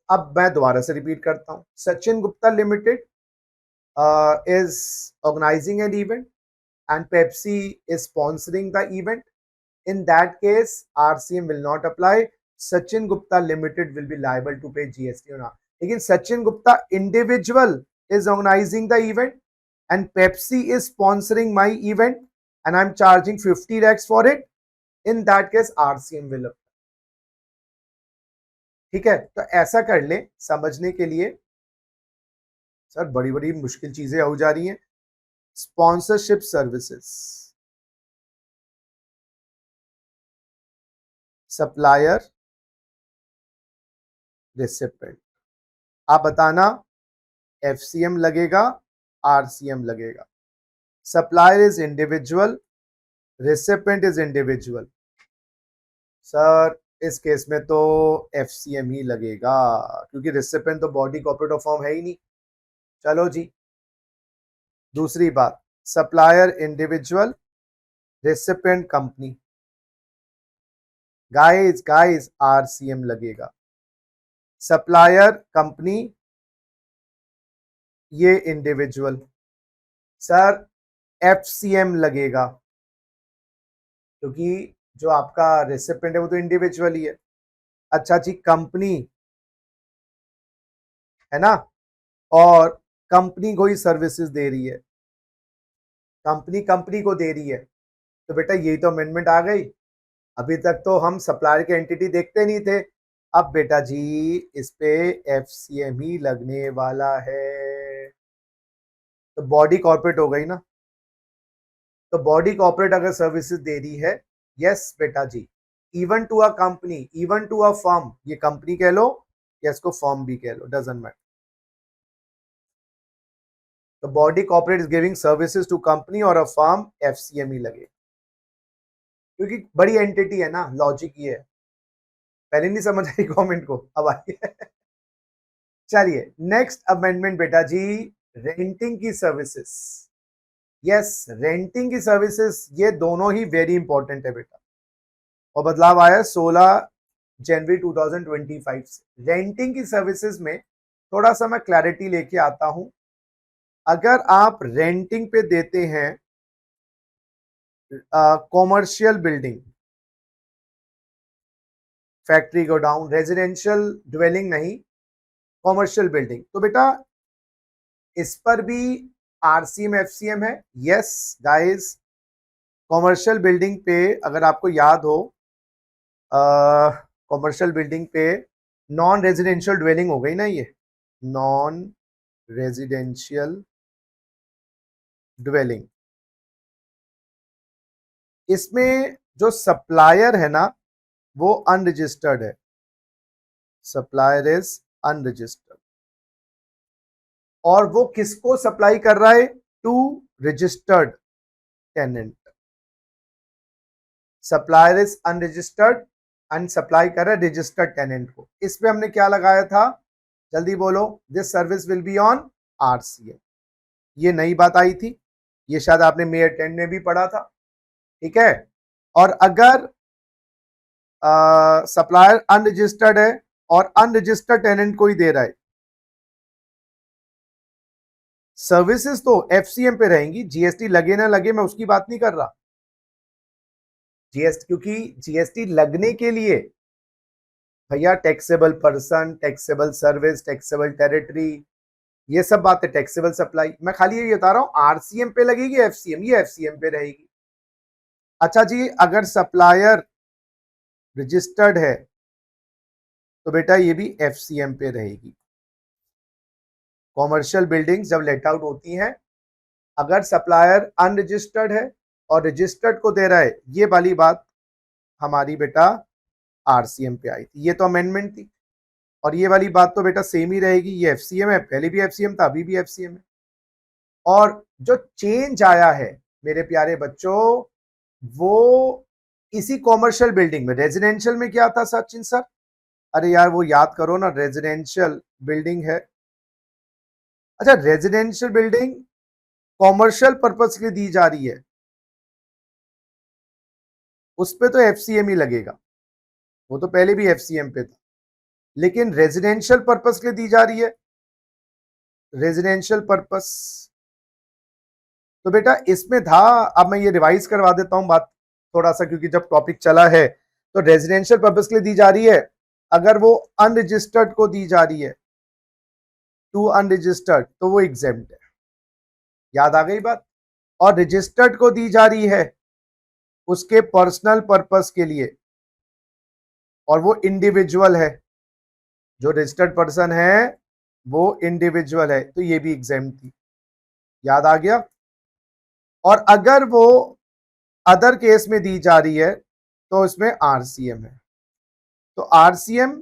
अब मैं दोबारा से रिपीट करता हूं, Sachin Gupta limited is organizing an event and Pepsi is sponsoring the event. In that case, RCM will not apply. Sachin Gupta Limited will be liable to pay GST or not. लेकिन Sachin Gupta individual is organizing the event and Pepsi is sponsoring my event and I'm charging 50 lakhs for it. In that case, RCM will apply. ठीक है, तो ऐसा कर ले समझने के लिए। सर बड़ी बड़ी मुश्किल चीजें हो जा रही हैं। स्पॉन्सरशिप सर्विसेज, सप्लायर, रेसिपेंट, आप बताना एफसीएम लगेगा, आरसीएम लगेगा। Supplier is individual, recipient is individual. Sir इस केस में तो एफसीएम ही लगेगा, क्योंकि रेसिपेंट तो बॉडी कॉर्पोरेट फॉर्म है ही नहीं। चलो जी, दूसरी बात, supplier individual, recipient company, guys RCM लगेगा। सप्लायर कंपनी, ये इंडिविजुअल, सर एफसीएम लगेगा, क्योंकि जो आपका रेसिपेंट है वो तो इंडिविजुअल ही है। अच्छा जी, कंपनी है ना, और कंपनी को ही सर्विसेज दे रही है, कंपनी को दे रही है, तो बेटा यही तो अमेंडमेंट आ गई। अभी तक तो हम सप्लायर के एंटिटी देखते नहीं थे, अब बेटा जी इस पे एफसीएम ही लगने वाला है। तो बॉडी कॉर्पोरेट हो गई ना, तो बॉडी कॉर्पोरेट अगर सर्विसेज दे रही है, यस बेटा जी, even to a company, even to a firm, ये कंपनी कह लो या इसको फर्म भी कह लो, डजंट मैटर। तो body corporate is giving services to company और अ फर्म, एफसीएम ही लगेगा, क्योंकि बड़ी एंटिटी है ना, लॉजिक ये है। पहले नहीं समझ आई गवर्नमेंट को, अब आई है। चलिए नेक्स्ट अमेंडमेंट बेटा जी, रेंटिंग की सर्विसेज। यस, रेंटिंग की सर्विसेज, ये दोनों ही वेरी इंपॉर्टेंट है बेटा, और बदलाव आया 16 जनवरी 2025 से। रेंटिंग की सर्विसेज में थोड़ा सा मैं क्लैरिटी लेके आता हूं। अगर आप रेंटिंग पे देते हैं commercial building, factory godown, residential dwelling नहीं, कॉमर्शियल बिल्डिंग, तो बेटा इस पर भी आरसीएम एफसीएम है। यस गाइस, कॉमर्शियल बिल्डिंग पे अगर आपको याद हो, कॉमर्शियल बिल्डिंग पे नॉन रेजिडेंशियल ड्वेलिंग हो गई ना, ये नॉन रेजिडेंशियल ड्वेलिंग, इसमें जो सप्लायर है ना वो अनरजिस्टर्ड है, सप्लायर इज अनरजिस्टर्ड, और वो किसको सप्लाई कर रहा है, to registered tenant. Supplier is unregistered and supply कर रहा है रजिस्टर्ड टेनेंट को। इस पे हमने क्या लगाया था, जल्दी बोलो, this service will be on RCM. ये नई बात आई थी, ये शायद आपने मेयर 10 में भी पढ़ा था, ठीक है। और अगर सप्लायर अनरजिस्टर्ड है और अनरजिस्टर्ड टेनेंट को ही दे रहा है, सर्विसेज तो एफसीएम पे रहेंगी, जीएसटी लगे ना लगे मैं उसकी बात नहीं कर रहा। जीएसटी, क्योंकि जीएसटी लगने के लिए भैया taxable person, taxable service, taxable territory, ये सब बातें, टैक्सेबल सप्लाई, मैं खाली ये बता रहा हूं आरसीएम पे लगेगी, एफसीएम, ये एफसीएम पे रहेगी। अच्छा जी, अगर सप्लायर रजिस्टर्ड है तो बेटा ये भी एफसीएम पे रहेगी। कॉमर्शियल बिल्डिंग्स जब लेट आउट होती हैं, अगर सप्लायर अनरजिस्टर्ड है और रजिस्टर्ड को दे रहा है, ये वाली बात हमारी बेटा आरसीएम पे आई थी, ये तो अमेंडमेंट थी। और ये वाली बात तो बेटा सेम ही रहेगी, ये एफसीएम है, पहले भी एफसीएम था, अभी भी एफसीएम है। और जो चेंज आया है मेरे प्यारे बच्चों, वो इसी कॉमर्शियल बिल्डिंग में, रेजिडेंशियल में क्या था सचिन सर? अरे यार वो याद करो ना, रेजिडेंशियल बिल्डिंग है। अच्छा, रेजिडेंशियल बिल्डिंग कॉमर्शियल पर्पस के लिए दी जा रही है, उस पे तो एफसीएम ही लगेगा, वो तो पहले भी एफसीएम पे था। लेकिन रेजिडेंशियल पर्पस के लिए दी जा रही है, रेजिडेंशियल पर्पस, तो बेटा इसमें था। अब मैं ये रिवाइज करवा देता हूं बात थोड़ा सा, क्योंकि जब टॉपिक चला है तो रेजिडेंशियल पर्पस के लिए दी जा रही है, अगर वो अनरजिस्टर्ड को दी जा रही है, टू अनरजिस्टर्ड, तो वो एग्जेम्प्ट है। याद आ गई बात? और रजिस्टर्ड को दी जा रही है उसके पर्सनल पर्पस के लिए, और वो इंडिविजुअल है, जो रजिस्टर्ड पर्सन है वो इंडिविजुअल है, तो ये भी एग्जेम्प्ट थी। याद आ गया? और अगर वो अदर केस में दी जा रही है तो इसमें आरसीएम है। तो आरसीएम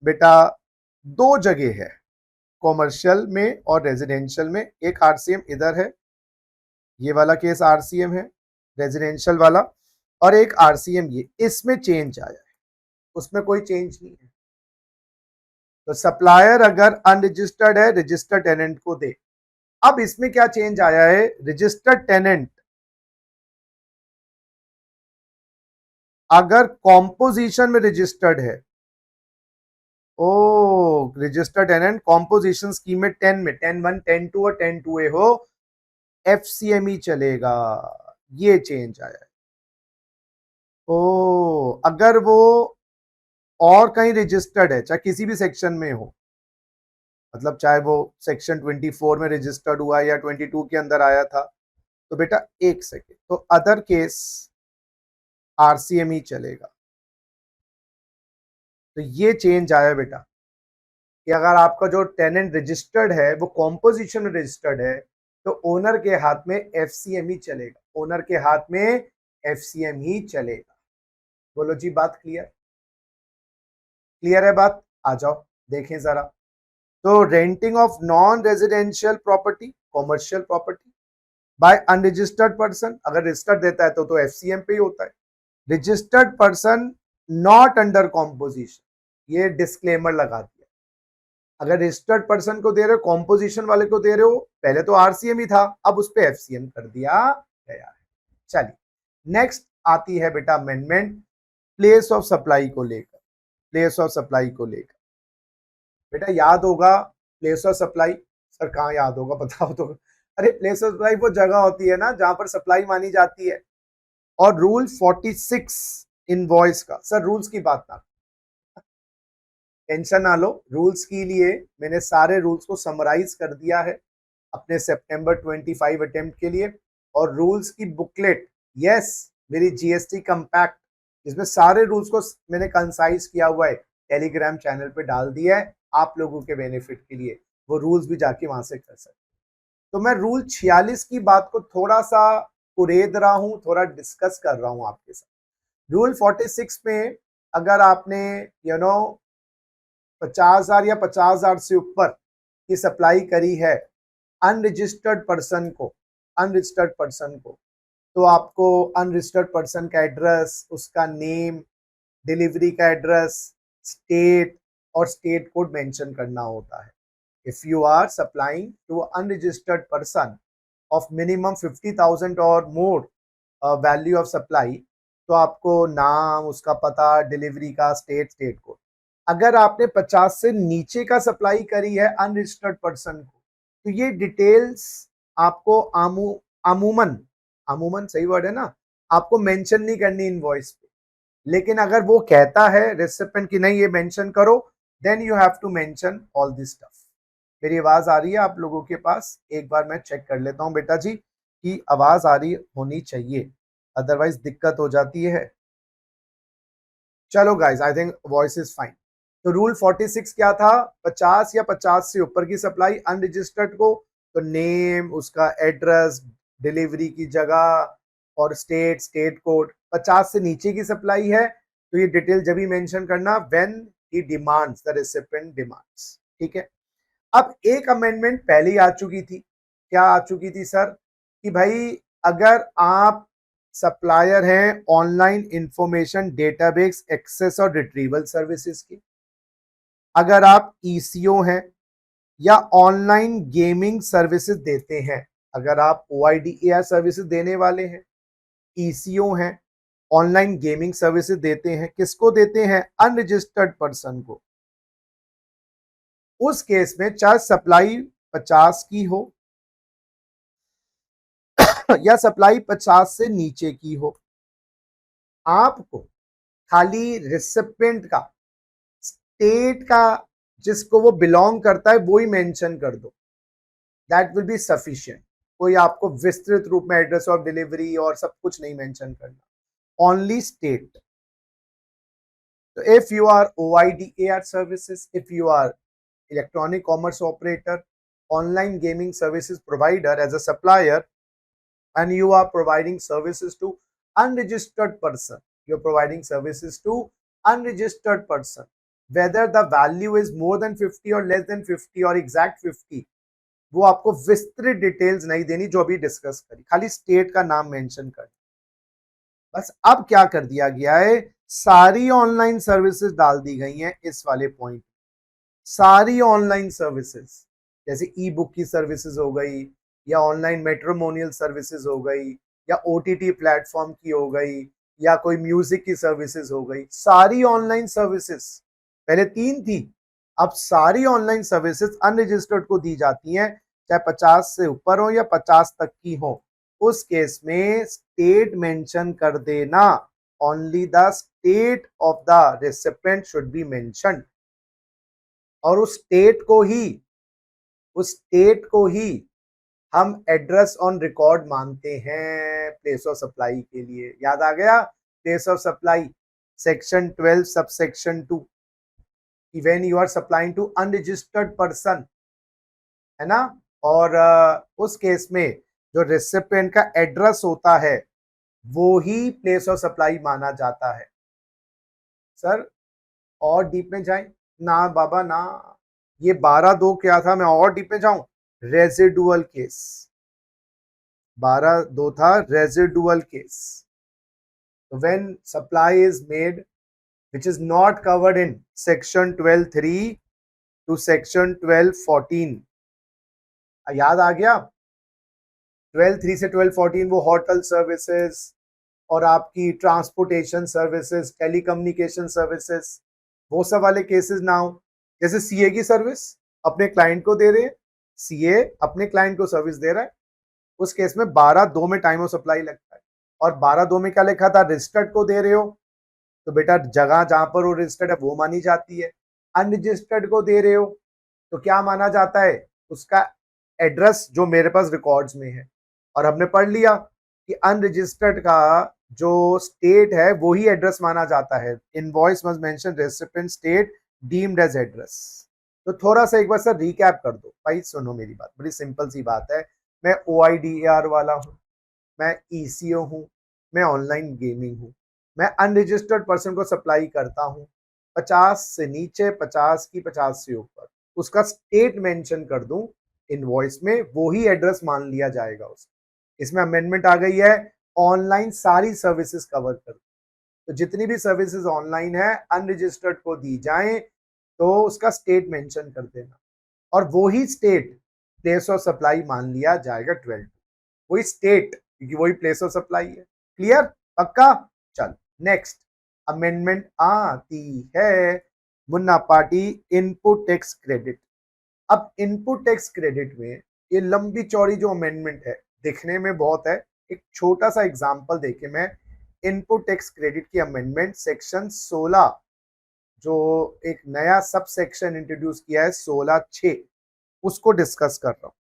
बेटा दो जगह है, कॉमर्शियल में और रेजिडेंशियल में। एक आरसीएम इधर है, ये वाला केस आरसीएम है रेजिडेंशियल वाला, और एक आरसीएम ये, इसमें चेंज आया है, उसमें कोई चेंज नहीं है। तो सप्लायर अगर अनरजिस्टर्ड है, रजिस्टर्ड टेनेंट को दे। अब इसमें क्या चेंज आया है, रजिस्टर्ड टेनेंट अगर कॉम्पोजिशन में रजिस्टर्ड है, ओ रजिस्टर्ड टेनेंट कॉम्पोजिशन स्कीम में 10 में 10(1), 10(2) और 10(2)A हो, एफसीएमई चलेगा। ये चेंज आया है। ओ अगर वो और कहीं रजिस्टर्ड है, चाहे किसी भी सेक्शन में हो, मतलब चाहे वो सेक्शन 24 में रजिस्टर्ड हुआ या 22 के अंदर आया था, तो बेटा एक सेकेंड, तो अदर केस आरसीएम ही चलेगा। तो ये चेंज आया बेटा कि अगर आपका जो टेनेंट रजिस्टर्ड है वो कॉम्पोजिशन में रजिस्टर्ड है, तो ओनर के हाथ में एफसीएम ही चलेगा, ओनर के हाथ में एफसीएम ही चलेगा। बोलो जी, बात क्लियर? क्लियर है बात? आ जाओ देखें जरा। तो renting of non residential property, commercial property bye unregistered person, अगर रजिस्टर्ड देता है तो एफसीएम पे ही होता है। Registered person not under composition, ये डिस्क्लेमर लगा दिया। अगर रजिस्टर्ड पर्सन को दे रहे हो, कॉम्पोजिशन वाले को दे रहे हो, पहले तो आरसीएम ही था, अब उस पर एफसीएम कर दिया गया है। चलिए नेक्स्ट आती है बेटा अमेंडमेंट प्लेस ऑफ सप्लाई को लेकर। प्लेस ऑफ सप्लाई को लेकर बेटा याद होगा, प्लेस ऑफ सप्लाई, सर कहाँ याद होगा बताओ तो। अरे प्लेस ऑफ सप्लाई वो जगह होती है ना जहां पर सप्लाई मानी जाती है। और रूल 46 इनवॉइस का, सर रूल्स की बात ना, टेंशन ना लो, रूल्स के लिए मैंने सारे रूल्स को समराइज कर दिया है अपने सितंबर 25 अटेम्प्ट के लिए। और रूल्स की बुकलेट, यस मेरी जीएसटी कंपैक्ट, जिसमें सारे रूल्स को मैंने कंसाइज किया हुआ है, टेलीग्राम चैनल पे डाल दिया है आप लोगों के बेनिफिट के लिए, वो रूल्स भी जाके वहां से कर सकते। तो मैं रूल 46 की बात को थोड़ा सा कुरेद रहा हूं, थोड़ा डिस्कस कर रहा हूं आपके साथ। रूल 46 में अगर आपने 50,000 या 50,000 से ऊपर की सप्लाई करी है अनरजिस्टर्ड पर्सन को, अनरजिस्टर्ड पर्सन को, तो आपको अनरजिस्टर्ड पर्सन का एड्रेस, उसका नेम, डिलीवरी का एड्रेस, स्टेट और स्टेट कोड मेंशन करना होता है। If you are supplying to unregistered person of minimum 50,000 और मोर वैल्यू ऑफ सप्लाई, तो आपको नाम, उसका पता, डिलीवरी का स्टेट कोड। अगर आपने 50 से नीचे का सप्लाई करी है अनरजिस्टर्ड पर्सन को, तो ये डिटेल्स आपको अमूमन, अमूमन सही वर्ड है ना, आपको मेंशन नहीं करनी इनवॉइस पे। लेकिन अगर वो कहता है रेसिपिएंट की नहीं ये मेंशन करो, then you have to mention all this stuff. मेरी आवाज आ रही है आप लोगों के पास? एक बार मैं चेक कर लेता हूं बेटा जी कि आवाज आ रही होनी चाहिए, अदरवाइज दिक्कत हो जाती है। चलो guys, I think voice is fine. तो रूल 46 क्या था, 50 या 50 से ऊपर की सप्लाई अनरजिस्टर्ड को, तो नेम, उसका एड्रेस, डिलीवरी की जगह और स्टेट कोड। 50 से नीचे की सप्लाई है तो ये डिटेल जब ही मेंशन करना when he demands, the recipient demands. ठीक है। अब एक अमेंडमेंट पहले ही आ चुकी थी, क्या आ चुकी थी सर कि भाई अगर आप सप्लायर हैं ऑनलाइन इंफॉर्मेशन डेटाबेस एक्सेस और रिट्रीवल सर्विसेज की, अगर आप ईसीओ हैं या ऑनलाइन गेमिंग सर्विसेज देते हैं, अगर आप OIDAR सर्विसेज देने वाले हैं, ईसीओ हैं, ऑनलाइन गेमिंग सर्विसेज देते हैं, किसको देते हैं? अनरजिस्टर्ड पर्सन को। उस केस में चाहे सप्लाई 50 की हो या सप्लाई 50 से नीचे की हो, आपको खाली रिसिपिएंट का, स्टेट का, जिसको वो बिलोंग करता है वो ही मेंशन कर दो, दैट विल बी सफिशिएंट। कोई आपको विस्तृत रूप में एड्रेस ऑफ डिलीवरी और सब कुछ नहीं मेंशन करना, only state. So if you are OIDAR services, if you are electronic commerce operator, online gaming services provider as a supplier, and you are providing services to unregistered person, you're providing services to unregistered person, whether the value is more than 50 or less than 50 or exact 50, वो आपको विस्तृत details नहीं देनी जो अभी discuss करी, खाली state का नाम मेंशन कर। बस अब क्या कर दिया गया है, सारी ऑनलाइन सर्विसेज डाल दी गई हैं इस वाले पॉइंट। सारी ऑनलाइन सर्विसेज जैसे ई बुक की सर्विसेज हो गई, या ऑनलाइन मैट्रिमोनियल सर्विसेज हो गई, या OTT प्लेटफॉर्म की हो गई, या कोई म्यूजिक की सर्विसेज हो गई, सारी ऑनलाइन सर्विसेज, पहले 3 थी, अब सारी ऑनलाइन सर्विसेज अनरजिस्टर्ड को दी जाती हैं, चाहे 50 से ऊपर हो या 50 तक की हो। उस केस में स्टेट मेंशन कर देना, only the state of the recipient should be mentioned, और उस स्टेट को ही हम एड्रेस ऑन रिकॉर्ड मानते हैं प्लेस ऑफ सप्लाई के लिए। याद आ गया? Place of supply section 12 subsection 2, when you are supplying to unregistered person, है ना। और उस केस में जो रेसिपिएंट का एड्रेस होता है वो ही प्लेस ऑफ सप्लाई माना जाता है। सर और डीप में जाए ना बाबा ना, ये 12(2) क्या था, मैं और डीप में जाऊं? रेजिडुअल केस 12(2) था, residual case. When supply is made which is not covered in section 12(3) to section 12(14), याद आ गया? 12(3) से 12(14) वो होटल सर्विसेज और आपकी ट्रांसपोर्टेशन सर्विसेज, टेलीकम्युनिकेशन सर्विसेज, वो सब वाले केसेस ना हो। जैसे सीए की सर्विस अपने क्लाइंट को दे रहे हैं, सीए अपने क्लाइंट को सर्विस दे रहा है, उस केस में 12(2) में टाइम ऑफ सप्लाई लगता है। और 12(2) में क्या लिखा था? रजिस्टर्ड को दे रहे हो तो बेटा जगह जहां पर वो रजिस्टर्ड है वो मानी जाती है। अनरजिस्टर्ड को दे रहे हो तो क्या माना जाता है? उसका एड्रेस जो मेरे पास रिकॉर्ड्स में है। और हमने पढ़ लिया कि अनरजिस्टर्ड का जो स्टेट है वो ही एड्रेस माना जाता है। Invoice must mention recipient state deemed as address. तो थोड़ा सा एक बार सर रिकैप कर दो भाई, सुनो मेरी बात, बड़ी सिंपल सी बात है। मैं OIDAR वाला हूँ, मैं ECO हूँ, मैं ऑनलाइन गेमिंग हूँ, मैं अनरजिस्टर्ड पर्सन को सप्लाई करता हूँ, 50 से नीचे, 50 की 50 से ऊपर, उसका स्टेट मेंशन कर दूं इनवॉइस में, वो ही एड्रेस मान लिया जाएगा उसका। इसमें अमेंडमेंट आ गई है, ऑनलाइन सारी सर्विसेज कवर कर, तो जितनी भी सर्विसेज ऑनलाइन है अनरजिस्टर्ड को दी जाएं तो उसका स्टेट मेंशन कर देना, और वो ही स्टेट प्लेस ऑफ सप्लाई मान लिया जाएगा। 12 वही स्टेट, क्योंकि वही प्लेस ऑफ सप्लाई है। क्लियर? पक्का? चल नेक्स्ट अमेंडमेंट आती है Munna party, input tax credit. अब इनपुट टैक्स क्रेडिट में ये लंबी चौड़ी जो अमेंडमेंट है, दिखने में बहुत है, एक छोटा सा एग्जांपल देके मैं इनपुट टैक्स क्रेडिट की अमेंडमेंट सेक्शन 16, जो एक नया सब सेक्शन इंट्रोड्यूस किया है 16(6), उसको डिस्कस कर रहा हूँ।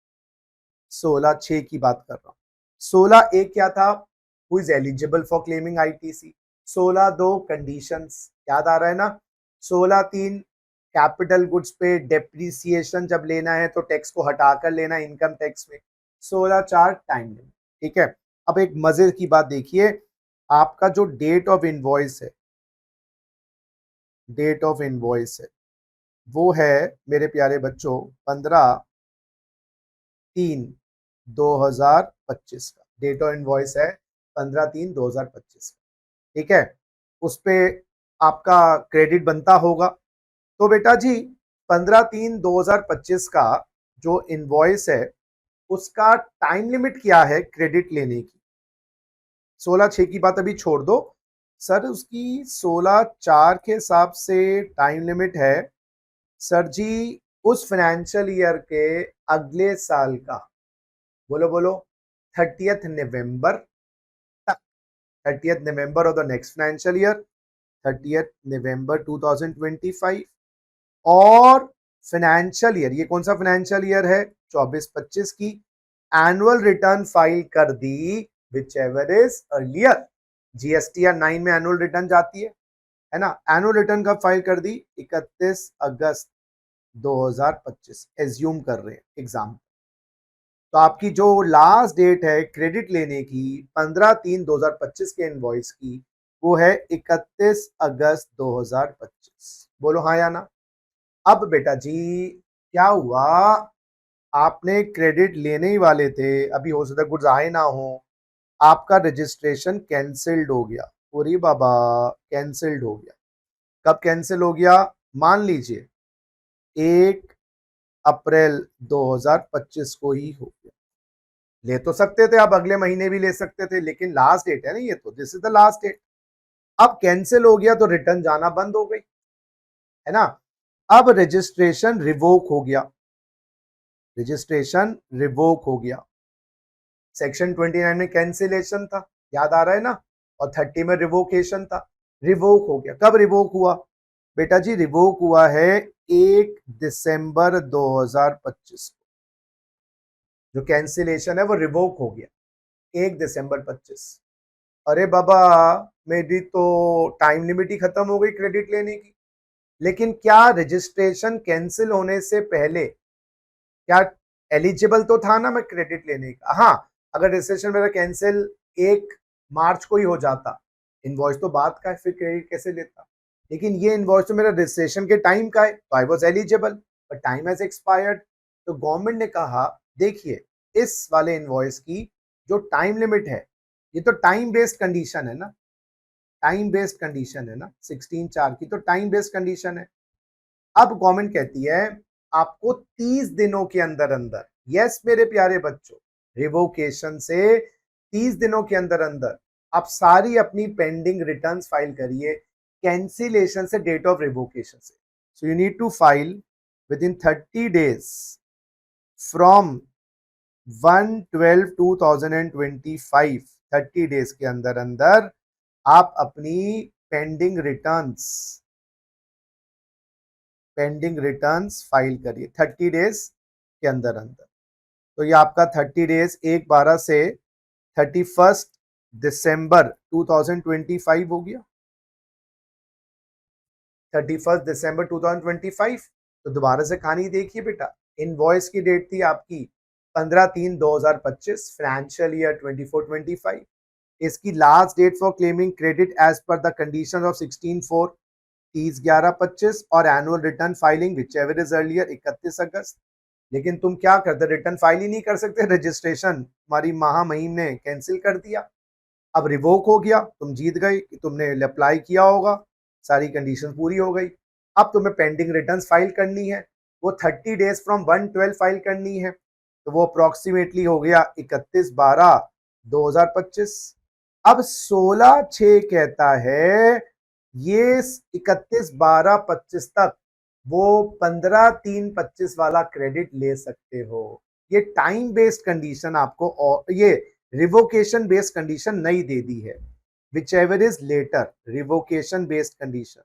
16(6) की बात कर रहा हूँ। 16(1) क्या था? Who is eligible for claiming ITC। 16(2) conditions, याद आ रहा है ना? 16(3) कैपिटल गुड्स पे डेप्रिसिएशन जब लेना है तो टैक्स को हटाकर लेना इनकम टैक्स में। 16(4) टाइम लिमिट। ठीक है, अब एक मजे की बात देखिए, आपका जो डेट ऑफ इनवॉइस है, डेट ऑफ इनवॉइस है वो है मेरे प्यारे बच्चों 15/3 2025 का डेट ऑफ इनवॉइस है 15/3/2025 का, ठीक है। उस पे आपका क्रेडिट बनता होगा। तो बेटा जी 15/3/2025 का जो इनवॉइस है उसका टाइम लिमिट क्या है क्रेडिट लेने की? 16/6 की बात अभी छोड़ दो सर, उसकी 16/4 के हिसाब से टाइम लिमिट है सर जी उस फाइनेंशियल ईयर के अगले साल का, बोलो बोलो, 30 नवंबर तक, 30 November of the next financial year, 30 नवंबर 2025। और फाइनेंशियल ईयर, ये कौन सा फाइनेंशियल ईयर है? 24-25 की एनुअल रिटर्न फाइल कर दी whichever is earlier. GSTR 9 में एनुअल रिटर्न जाती है ना। एनुअल रिटर्न कब फाइल कर दी? 31 अगस्त 2025 एज्यूम कर रहे हैं एग्जाम। तो आपकी जो लास्ट डेट है क्रेडिट लेने की 15/3/2025 के इनवॉइस की, वो है 31 अगस्त 2025। बोलो हाँ या ना। अब बेटा जी क्या हुआ, आपने क्रेडिट लेने ही वाले थे, अभी हो सकता है गुड्स आए ना हो, आपका रजिस्ट्रेशन कैंसिल्ड हो गया। अरे बाबा, कैंसिल्ड हो गया। कब कैंसिल हो गया? मान लीजिए 1 अप्रैल 2025 को ही हो गया। ले तो सकते थे, आप अगले महीने भी ले सकते थे, लेकिन लास्ट डेट है ना ये, तो this is the last date. अब कैंसिल हो गया तो रिटर्न जाना बंद हो गई, है ना। अब रजिस्ट्रेशन रिवोक हो गया, रजिस्ट्रेशन रिवोक हो गया। सेक्शन 29 में कैंसिलेशन था, याद आ रहा है ना, और 30 में रिवोकेशन था। रिवोक हो गया। कब रिवोक हुआ बेटा जी? रिवोक हुआ है 1 दिसंबर 2025 को। जो कैंसिलेशन है वो रिवोक हो गया 1 दिसंबर 25। अरे बाबा, मेरी तो टाइम लिमिट ही खत्म हो गई क्रेडिट लेने की। लेकिन क्या रजिस्ट्रेशन कैंसिल होने से पहले क्या एलिजिबल तो था ना मैं क्रेडिट लेने का? हाँ, अगर रजिस्ट्रेशन मेरा कैंसिल 1 मार्च को ही हो जाता, इनवॉइस तो बात का है, फिर क्रेडिट कैसे लेता? लेकिन ये इनवॉइस तो मेरा रजिस्ट्रेशन के टाइम का है, तो I was eligible, but time has expired. तो गवर्नमेंट ने कहा देखिए इस वाले इनवॉइस की जो टाइम लिमिट है, ये तो टाइम बेस्ड कंडीशन है ना, टाइम बेस्ड कंडीशन है ना, 16/4 की तो टाइम बेस्ड कंडीशन है। अब गवर्नमेंट कहती है आपको 30 दिनों के अंदर अंदर, यस मेरे प्यारे बच्चों, रिवोकेशन से 30 दिनों के अंदर अंदर आप सारी अपनी पेंडिंग रिटर्न्स फाइल करिए कैंसिलेशन से, डेट ऑफ रिवोकेशन से। So you need to file within 30 days फ्रॉम 1/12/2025। 30 डेज के अंदर अंदर आप अपनी पेंडिंग रिटर्न्स फाइल करिए 30 डेज के अंदर अंदर। तो ये आपका 30 डेज 1/12 से 31 दिसंबर 2025 हो गया। 31 दिसंबर 2025। तो दोबारा से कहानी देखिए बेटा, इनवॉइस की डेट थी आपकी 15/3/2025, फाइनेंशियल ईयर 24-25। इसकी last date for claiming credit as per the condition of 16/4 30/11/25 और annual return filing whichever is earlier 31 अगस्त। लेकिन तुम क्या करते, रिटर्न फाइल ही नहीं कर सकते, रजिस्ट्रेशन हमारी महामहिम ने कैंसिल कर दिया। अब रिवोक हो गया, तुम जीत गए कि तुमने अप्लाई किया होगा, सारी कंडीशन पूरी हो गई। अब तुम्हें पेंडिंग रिटर्न्स फाइल करनी है, वो 30 डेज फ्रॉम 1/12 फाइल करनी है, तो वो अप्रोक्सीमेटली हो गया 31/12/2025। अब 16/6 कहता है ये 31/12/25 तक वो 15/3/25 वाला क्रेडिट ले सकते हो। ये टाइम बेस्ड कंडीशन आपको, और ये रिवोकेशन बेस्ड कंडीशन नहीं दे दी है, whichever is later, revocation based condition.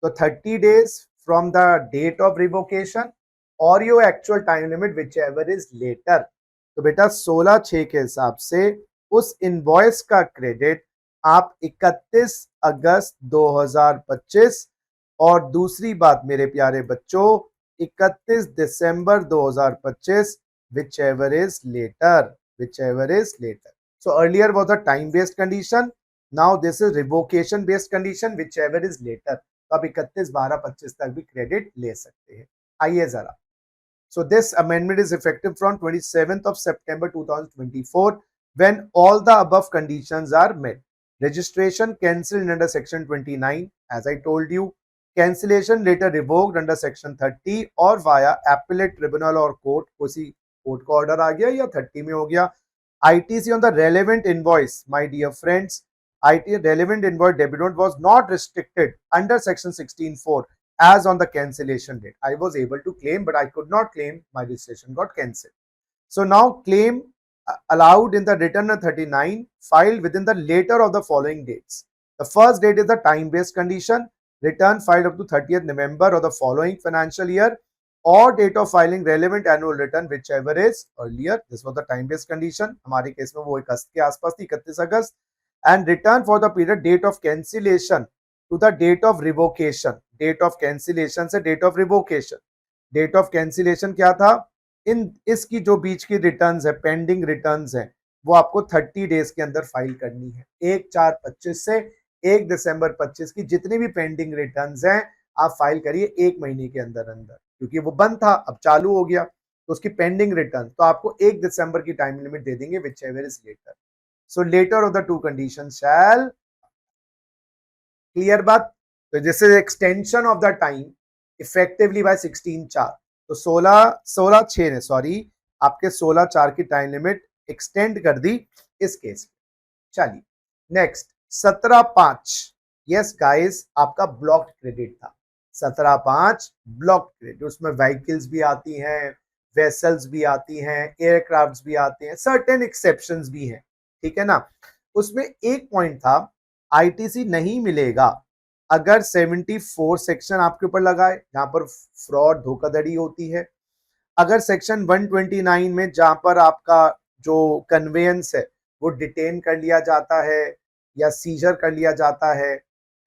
तो 30 days from the date of revocation और your actual time limit whichever is later. तो बेटा 16/6 के हिसाब से उस इनवॉइस का क्रेडिट आप 31 अगस्त 2025, और दूसरी बात मेरे प्यारे बच्चों 31 दिसंबर 2025, whichever is later, whichever is later. So earlier was the time based condition, now this is revocation based condition whichever is later. तो आप 31/12/25 तक भी क्रेडिट ले सकते हैं। आइए जरा So this amendment is effective from 27th of September 2024 when all the above conditions are met. Registration cancelled under section 29 as I told you. Cancellation later revoked under section 30 और via appellate tribunal और court, किसी court का order आ गया या 30 में हो गया. ITC on the relevant invoice, my dear friends, IT relevant invoice debit note was not restricted under section 16(4) as on the cancellation date. I was able to claim, but I could not claim. My registration got cancelled. So now claim allowed in the return 39 filed within the later of the following dates. The first date is the time-based condition. Return filed up to 30th November of the following financial year or date of filing relevant annual return, whichever is earlier. This was the time-based condition. हमारे case में वो 1 अगस्त के आसपास थी, 31 अगस्त. And return for the period date of cancellation to the date of revocation. Date of cancellation से date of revocation. Date of cancellation क्या था? इसकी जो बीच की रिटर्न्स है, पेंडिंग रिटर्न्स है, वो आपको 30 डेज के अंदर फाइल करनी है. 1/4/25 से 1 दिसंबर 25 की जितनी भी पेंडिंग रिटर्न्स हैं आप फाइल करिए 1 महीने के अंदर अंदर, क्योंकि वो बंद था अब चालू हो गया तो उसकी पेंडिंग रिटर्न तो आपको 1 दिसंबर की टाइम लिमिट दे देंगे whichever is later. So later of the two condition shall. Clear बात. तो this is extension of the time effectively by 16/4. तो 16/6 ने सॉरी आपके 16/4 की टाइम लिमिट एक्सटेंड कर दी इस केस में. चलिए नेक्स्ट 17/5. यस गाइस आपका ब्लॉक्ड क्रेडिट था. 17/5 ब्लॉक्ड क्रेडिट. उसमें व्हीकल्स भी आती हैं, वेसल्स भी आती हैं, एयरक्राफ्ट्स भी आते हैं, सर्टेन एक्सेप्शंस भी हैं. ठीक है ना. उसमें एक पॉइंट था आईटीसी नहीं मिलेगा अगर 74 सेक्शन आपके ऊपर लगाए जहां पर फ्रॉड धोखाधड़ी होती है. अगर सेक्शन 129 में जहां पर आपका जो कन्वेयंस है वो डिटेन कर लिया जाता है या सीजर कर लिया जाता है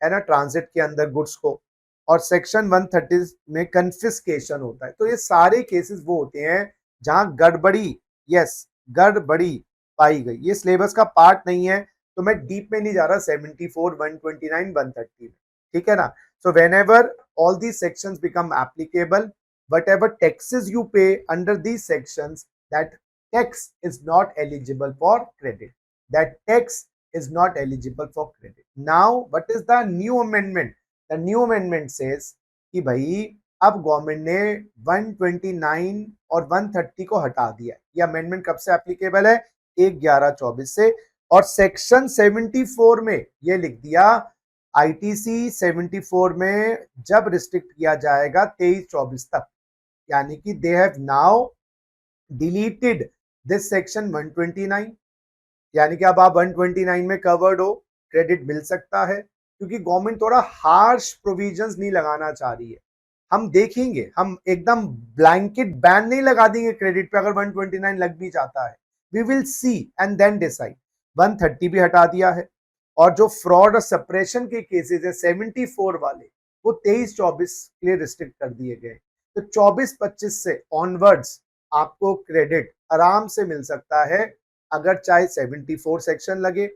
ना, ट्रांजिट के अंदर गुड्स को, और सेक्शन 130 में कन्फिस्केशन होता है. तो ये सारे केसेस वो होते हैं जहां गड़बड़ी, यस गड़बड़ी पाई गई. ये सिलेबस का पार्ट नहीं है तो मैं डीप में नहीं जा रहा 74, 129, 130 में. ठीक है ना. So whenever all these sections become applicable, whatever taxes you pay under these sections, that tax is not eligible for credit. That tax is not eligible for credit. Now what is the new amendment? The new amendment says कि भाई अब government ने 129 और 130 को हटा दिया. ये amendment कब से एप्लीकेबल है? 1/11/24 से. और सेक्शन 74 में ये लिख दिया आईटीसी 74 में जब रिस्ट्रिक्ट किया जाएगा 23-24 तक, यानी कि they have now deleted this section 129. यानी कि अब आप 129 में कवर्ड हो, क्रेडिट मिल सकता है, क्योंकि गवर्नमेंट थोड़ा हार्श प्रोविजंस नहीं लगाना चाह रही है. हम देखेंगे, हम एकदम ब्लैंकेट बैन नहीं लगा देंगे क्रेडिट पे अगर 129 लग भी जाता है. We will see and then decide. 130 भी हटा दिया है और जो फ्रॉड और सप्रेशन के केसेस है 74 वाले वो 23-24 के लिए रिस्ट्रिक्ट कर दिए गए. तो 24-25 से ऑनवर्ड्स आपको क्रेडिट आराम से मिल सकता है, अगर चाहे 74 सेक्शन लगे,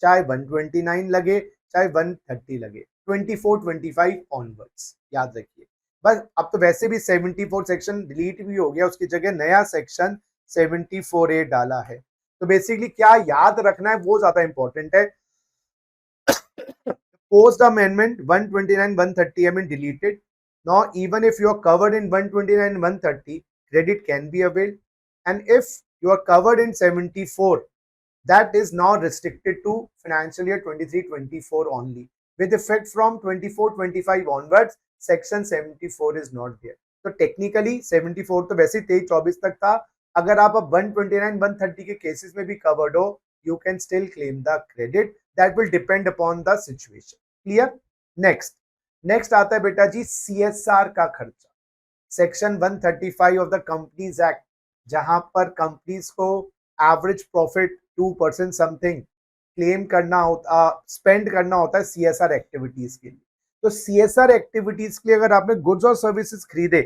चाहे 129 लगे, चाहे 130 लगे. 24-25 ऑनवर्ड्स याद रखिए. बस अब तो वैसे भी 74 सेक्शन डिलीट भी हो गया, उसकी जगह नया सेक्शन 74A डाला है. तो बेसिकली क्या याद रखना है वो ज्यादा इंपॉर्टेंट है. Post amendment 129 130 have been deleted. Now even if you are covered in 129 and 130, credit can be availed, and if you are covered in 74, that is now restricted to financial year 23-24 only. With effect from 24-25 onwards, section 74 is not there. So technically 74 तो वैसे 23-24 तक था. अगर आप अब 129 130 के cases में भी कवर्ड हो, you can still claim the credit. That will depend upon the situation. Clear? Next आता है बेटा जी CSR का खर्चा. Section 135 of the companies act, जहां पर कंपनीज को एवरेज प्रॉफिट 2% समथिंग क्लेम करना होता, स्पेंड करना होता है CSR एक्टिविटीज के लिए. तो CSR एक्टिविटीज के लिए अगर आपने गुड्स और सर्विसेज खरीदे,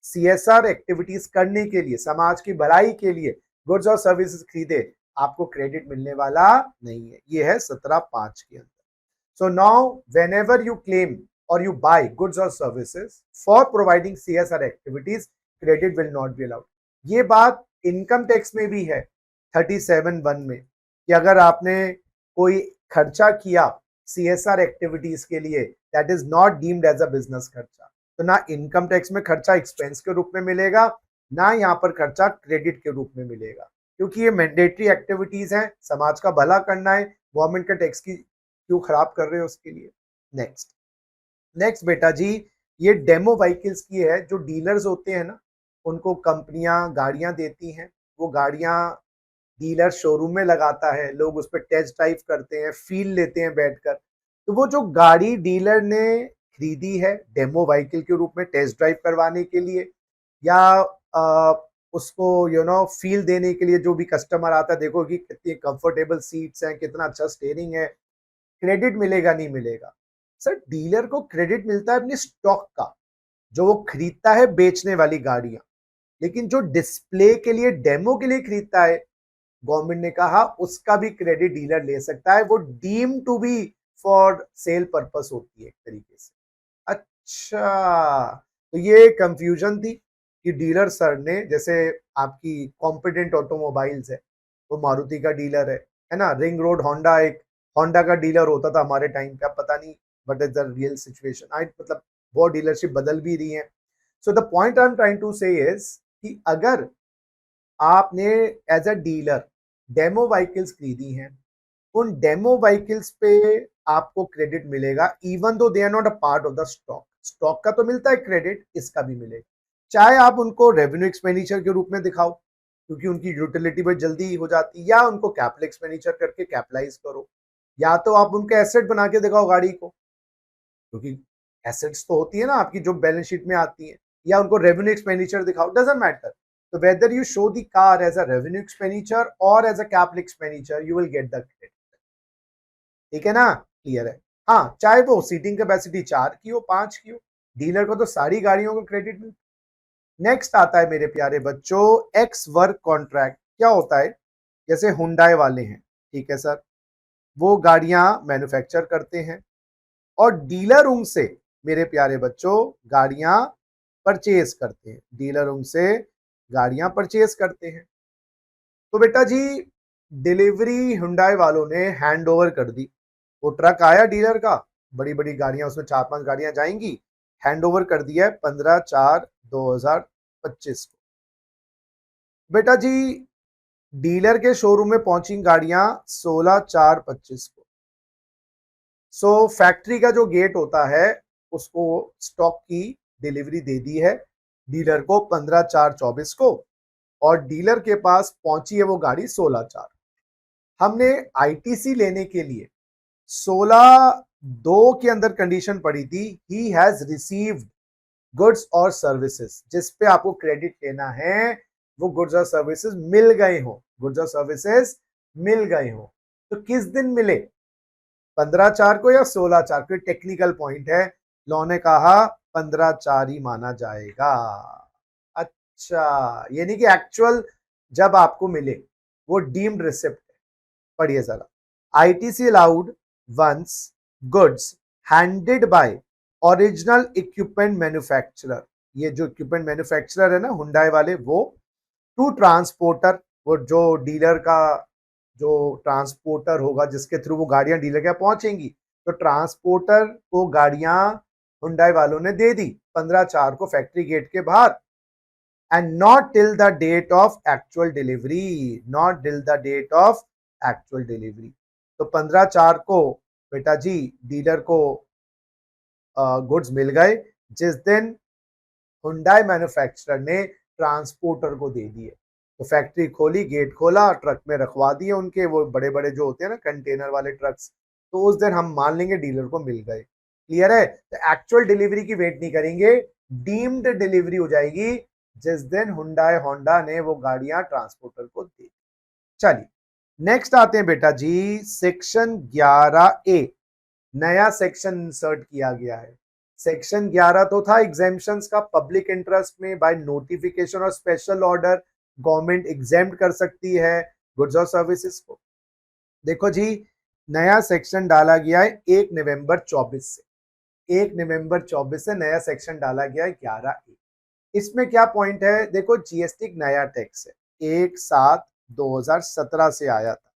CSR एक्टिविटीज करने के लिए, समाज की भलाई के लिए गुड्स और सर्विसेज खरीदे, आपको क्रेडिट मिलने वाला नहीं है. ये है 17/5 के अंदर. So now whenever you claim or you buy goods or services for providing CSR activities, credit will not be allowed. ये बात इनकम टैक्स में भी है 37(1) में कि अगर आपने कोई खर्चा किया CSR एक्टिविटीज के लिए, that is not deemed as a business खर्चा। तो ना इनकम टैक्स में खर्चा एक्सपेंस के रूप में मिलेगा, ना यहाँ पर खर्चा क्रेडिट के रूप में मिलेगा, क्योंकि ये मैंडेटरी एक्टिविटीज हैं, समाज का भला करना है, गवर्नमेंट का टैक्स की क्यों खराब कर रहे हो उसके लिए। नेक्स्ट नेक्स्ट बेटा जी, ये डेमो व्हीकल्स की है। जो डीलर्स होते हैं ना, उनको कंपनियां गाड़ियां देती हैं, वो गाड़ियां डीलर शोरूम में लगाता है, लोग उस पर टेस्ट ड्राइव करते हैं, फील लेते हैं बैठकर। तो वो जो गाड़ी डीलर ने खरीदी है डेमो व्हीकल के रूप में टेस्ट ड्राइव करवाने के लिए, या उसको फील देने के लिए, जो भी कस्टमर आता है, देखो कि कितनी कंफर्टेबल सीट्स हैं, कितना अच्छा स्टीयरिंग है, क्रेडिट मिलेगा नहीं मिलेगा? सर, डीलर को क्रेडिट मिलता है अपनी स्टॉक का, जो वो खरीदता है बेचने वाली गाड़ियां। लेकिन जो डिस्प्ले के लिए, डेमो के लिए खरीदता है, गवर्नमेंट ने कहा उसका भी क्रेडिट डीलर ले सकता है, वो deem to be for sale purpose होती है एक तरीके से। अच्छा, तो ये कंफ्यूजन थी कि डीलर सर ने, जैसे आपकी कॉम्पिटेंट ऑटोमोबाइल्स है, वो मारुति का डीलर है ना, रिंग रोड होंडा, एक होंडा का डीलर होता था हमारे टाइम का, पता नहीं but is the real situation. I मतलब वो डीलरशिप बदल भी रही है। So the point I am trying to say is कि अगर आपने as a dealer demo vehicles खरीदी हैं, उन डेमो व्हीकल्स पे आपको क्रेडिट मिलेगा, even though they are not a part of the stock. Stock का तो मिलता है क्रेडिट, इसका भी मिलेगा, चाहे आप उनको रेवेन्यू एक्सपेंडिचर के रूप में दिखाओ क्योंकि उनकी यूटिलिटी बहुत जल्दी हो जाती है, या उनको कैपिटल एक्सपेंडिचर करके कैपिटलाइज करो, या तो आप उनके एसेट बना के दिखाओ गाड़ी को, क्योंकि एसेट्स तो होती है ना आपकी जो बैलेंस शीट में आती है, या उनको रेवेन्यू एक्सपेंडिचर दिखाओ, doesn't matter. So whether you show the car as a revenue expenditure or as a capital expenditure, you will get the credit. ठीक है ना, क्लियर है? हाँ, चाहे वो सीटिंग कैपेसिटी 4 की हो, 5 की हो, डीलर को तो सारी गाड़ियों का क्रेडिट मिलता। नेक्स्ट आता है मेरे प्यारे बच्चों, एक्स वर्क कॉन्ट्रैक्ट। क्या होता है? जैसे हुंडई वाले हैं, ठीक है सर, वो गाड़ियां मैन्युफैक्चर करते हैं और डीलर उनसे, मेरे प्यारे बच्चों, गाड़ियां परचेज करते हैं, डीलर उनसे गाड़ियां परचेज करते हैं। तो बेटा जी, डिलीवरी हुंडई वालों ने हैंड ओवर कर दी, वो ट्रक आया डीलर का, बड़ी बड़ी गाड़ियां, उसमें 4-5 गाड़ियां जाएंगी, हैंड ओवर कर दिया है 15/4/2025 को। बेटा जी, डीलर के शोरूम में पहुंची गाड़ियां 16/4/25 को। सो फैक्ट्री का जो गेट होता है, उसको स्टॉक की डिलीवरी दे दी है डीलर को 15/4/24 को, और डीलर के पास पहुंची है वो गाड़ी 16/4। हमने आईटीसी लेने के लिए 16/2 के अंदर कंडीशन पड़ी थी, ही हैज रिसीव्ड गुड्स और सर्विसेज, जिस पे आपको क्रेडिट लेना है वो गुड्स और सर्विसेज मिल गए हो, गुड्स और सर्विसेज मिल गए हो। तो किस दिन मिले, 15/4 को या 16/4 को? टेक्निकल पॉइंट है, लॉ ने कहा 15/4 ही माना जाएगा। अच्छा, यानी कि एक्चुअल जब आपको मिले वो डीम्ड रिसिप्ट है। पढ़िए जरा, ITC allowed once goods handed by original equipment manufacturer, ये जो इक्विपमेंट मैन्युफैक्चरर है ना हुंडई वाले, वो टू ट्रांसपोर्टर, वो जो डीलर का जो ट्रांसपोर्टर होगा जिसके थ्रू वो गाड़ियां डीलर के पहुंचेंगी, तो ट्रांसपोर्टर को गाड़ियां हुंडई वालों ने दे दी 15/4 को फैक्ट्री गेट के बाहर, and not till the date of actual delivery, not till the date of actual delivery। तो 15/4 को बेटा जी डीलर को गुड्स मिल गए, जिस दिन हुंडई मैन्युफैक्चरर ने ट्रांसपोर्टर को दे दिए। तो फैक्ट्री खोली, गेट खोला, ट्रक में रखवा दिए उनके, वो बड़े बड़े जो होते हैं ना कंटेनर वाले ट्रक्स, तो उस दिन हम मान लेंगे डीलर को मिल गए। क्लियर है? तो एक्चुअल डिलीवरी की वेट नहीं करेंगे, डीम्ड डिलीवरी हो जाएगी जिस दिन हुंडई होंडा ने वो गाड़ियां ट्रांसपोर्टर को दी। चलिए नेक्स्ट आते हैं बेटा जी, सेक्शन 11A, नया सेक्शन इंसर्ट किया गया है। सेक्शन 11 तो था एग्जेम्पशंस का, पब्लिक इंटरेस्ट में बाय नोटिफिकेशन और स्पेशल ऑर्डर गवर्नमेंट एग्जेम्प्ट कर सकती है गुड्स और सर्विसेज को। देखो जी, नया सेक्शन डाला गया है 1 नवंबर 24 से, 1 नवंबर 24 से नया सेक्शन डाला गया है 11A। इसमें क्या पॉइंट है, देखो जीएसटी एक नया टैक्स है, 1/7/2017 से आया था।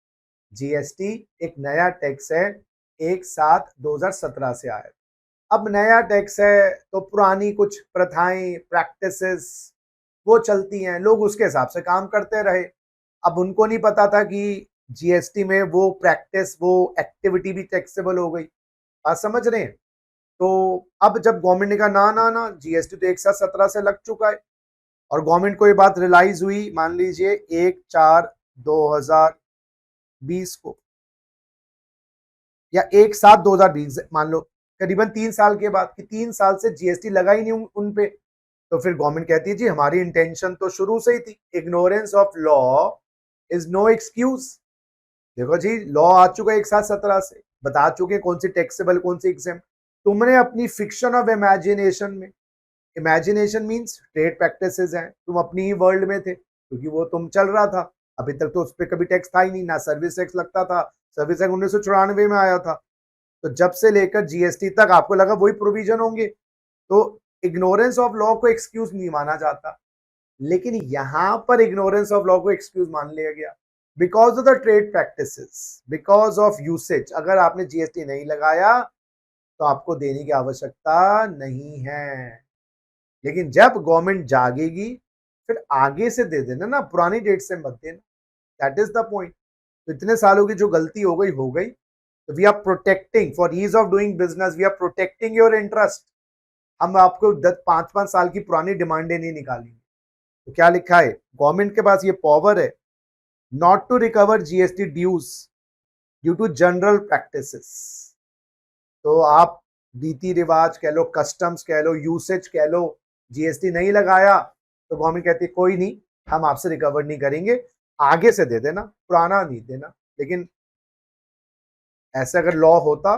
जीएसटी एक नया टैक्स है, 1/7/2017 से आया था। अब नया टैक्स है तो पुरानी कुछ प्रथाएं, प्रैक्टिसेस वो चलती हैं, लोग उसके हिसाब से काम करते रहे। अब उनको नहीं पता था कि जीएसटी में वो प्रैक्टिस, वो एक्टिविटी भी टैक्सेबल हो गई। बात समझ रहे हैं? तो अब जब गवर्नमेंट ने कहा ना ना ना, जीएसटी तो 1/7/17 से लग चुका है, और गवर्नमेंट को ये बात रियलाइज हुई, मान लीजिए 1/4/2020 को, या 1/7/2020 मान लो, करीबन 3 साल के बाद, कि 3 साल से जीएसटी लगा ही नहीं उन पे। तो फिर गवर्नमेंट कहती है जी हमारी इंटेंशन तो शुरू से ही थी, ignorance of law is no excuse. देखो जी, लॉ आ चुका है 1/7/17 से, बता चुके कौन सी टैक्सेबल कौन सी एग्जेम्प्ट। तुमने अपनी फिक्शन ऑफ इमेजिनेशन में, इमेजिनेशन मीन्स ट्रेड प्रैक्टिसेस हैं, तुम अपनी ही वर्ल्ड में थे, क्योंकि वो तुम चल रहा था। अभी तक तो उस पर कभी टैक्स था ही नहीं, ना सर्विस टैक्स लगता था। सर्विस टैक्स 1994 में आया था, तो जब से लेकर जीएसटी तक आपको लगा वही प्रोविजन होंगे, तो इग्नोरेंस ऑफ लॉ को एक्सक्यूज नहीं माना जाता। लेकिन यहां पर इग्नोरेंस ऑफ लॉ को एक्सक्यूज मान लिया गया, because of the trade practices, because of usage. अगर आपने जीएसटी नहीं लगाया तो आपको देने की आवश्यकता नहीं है। लेकिन जब गवर्नमेंट जागेगी फिर आगे से दे देना ना, पुरानी डेट से मत देना। That is the point. तो इतने सालों की जो गलती हो गई हो गई। तो we are protecting for ease of doing business, we are protecting your interest. हम आपको 5-5 साल की पुरानी डिमांडें नहीं निकालेंगे। तो क्या लिखा है, गवर्नमेंट के पास ये पावर है not to recover GST dues due to general practices. तो आप रीति रिवाज कह लो, कस्टम्स कह लो, यूसेज कह लो, जीएसटी नहीं लगाया तो गवर्नमेंट कहती है कोई नहीं, हम आपसे रिकवर नहीं करेंगे, आगे से दे देना, पुराना नहीं देना। लेकिन ऐसा अगर लॉ होता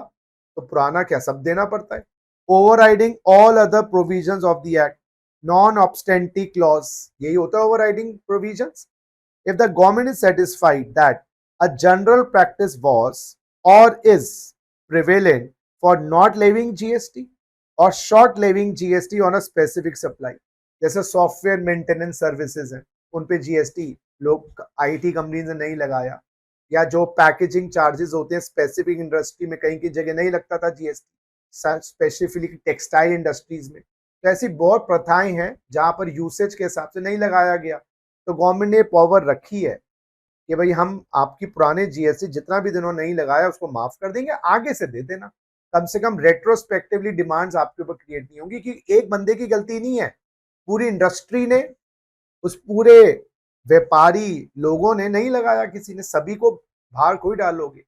तो पुराना क्या सब देना पड़ता है। Overriding all other provisions of the act, non obstante clause, यही होता है overriding provisions. If the government is satisfied that a general practice was or is prevalent for not levying GST or short levying GST on a specific supply, जैसे software maintenance services हैं, उन पे GST लोग IT company ने नहीं लगाया, या जो पैकेजिंग चार्जेस होते हैं स्पेसिफिक इंडस्ट्री में, कहीं की जगह नहीं लगता था जीएसटी, स्पेसिफिकली टेक्सटाइल इंडस्ट्रीज में। तो ऐसी बहुत प्रथाएं हैं जहां पर यूसेज के हिसाब से नहीं लगाया गया। तो गवर्नमेंट ने पावर रखी है कि भाई हम आपकी पुराने जीएसटी जितना भी दिनों नहीं लगाया उसको माफ कर देंगे, आगे से दे देना। कम से कम रेट्रोस्पेक्टिवली डिमांड्स आपके ऊपर क्रिएट नहीं होंगी, कि एक बंदे की गलती नहीं है, पूरी इंडस्ट्री ने, उस पूरे व्यापारी लोगों ने नहीं लगाया, किसी ने, सभी को बाहर कोई डालोगे।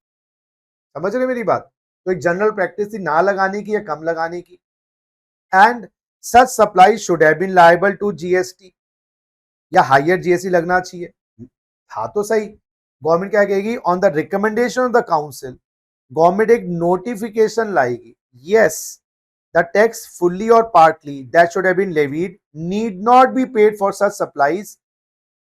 समझ रहे मेरी बात? तो एक जनरल प्रैक्टिस थी ना लगाने की या कम लगाने की। And such supply should have been liable to GST, या हायर जीएसटी लगना चाहिए था तो सही। गवर्नमेंट क्या कहेगी, on the recommendation of the council government एक नोटिफिकेशन लाएगी, यस द टैक्स फुल्ली और partly that should have been levied need not be paid for such supplies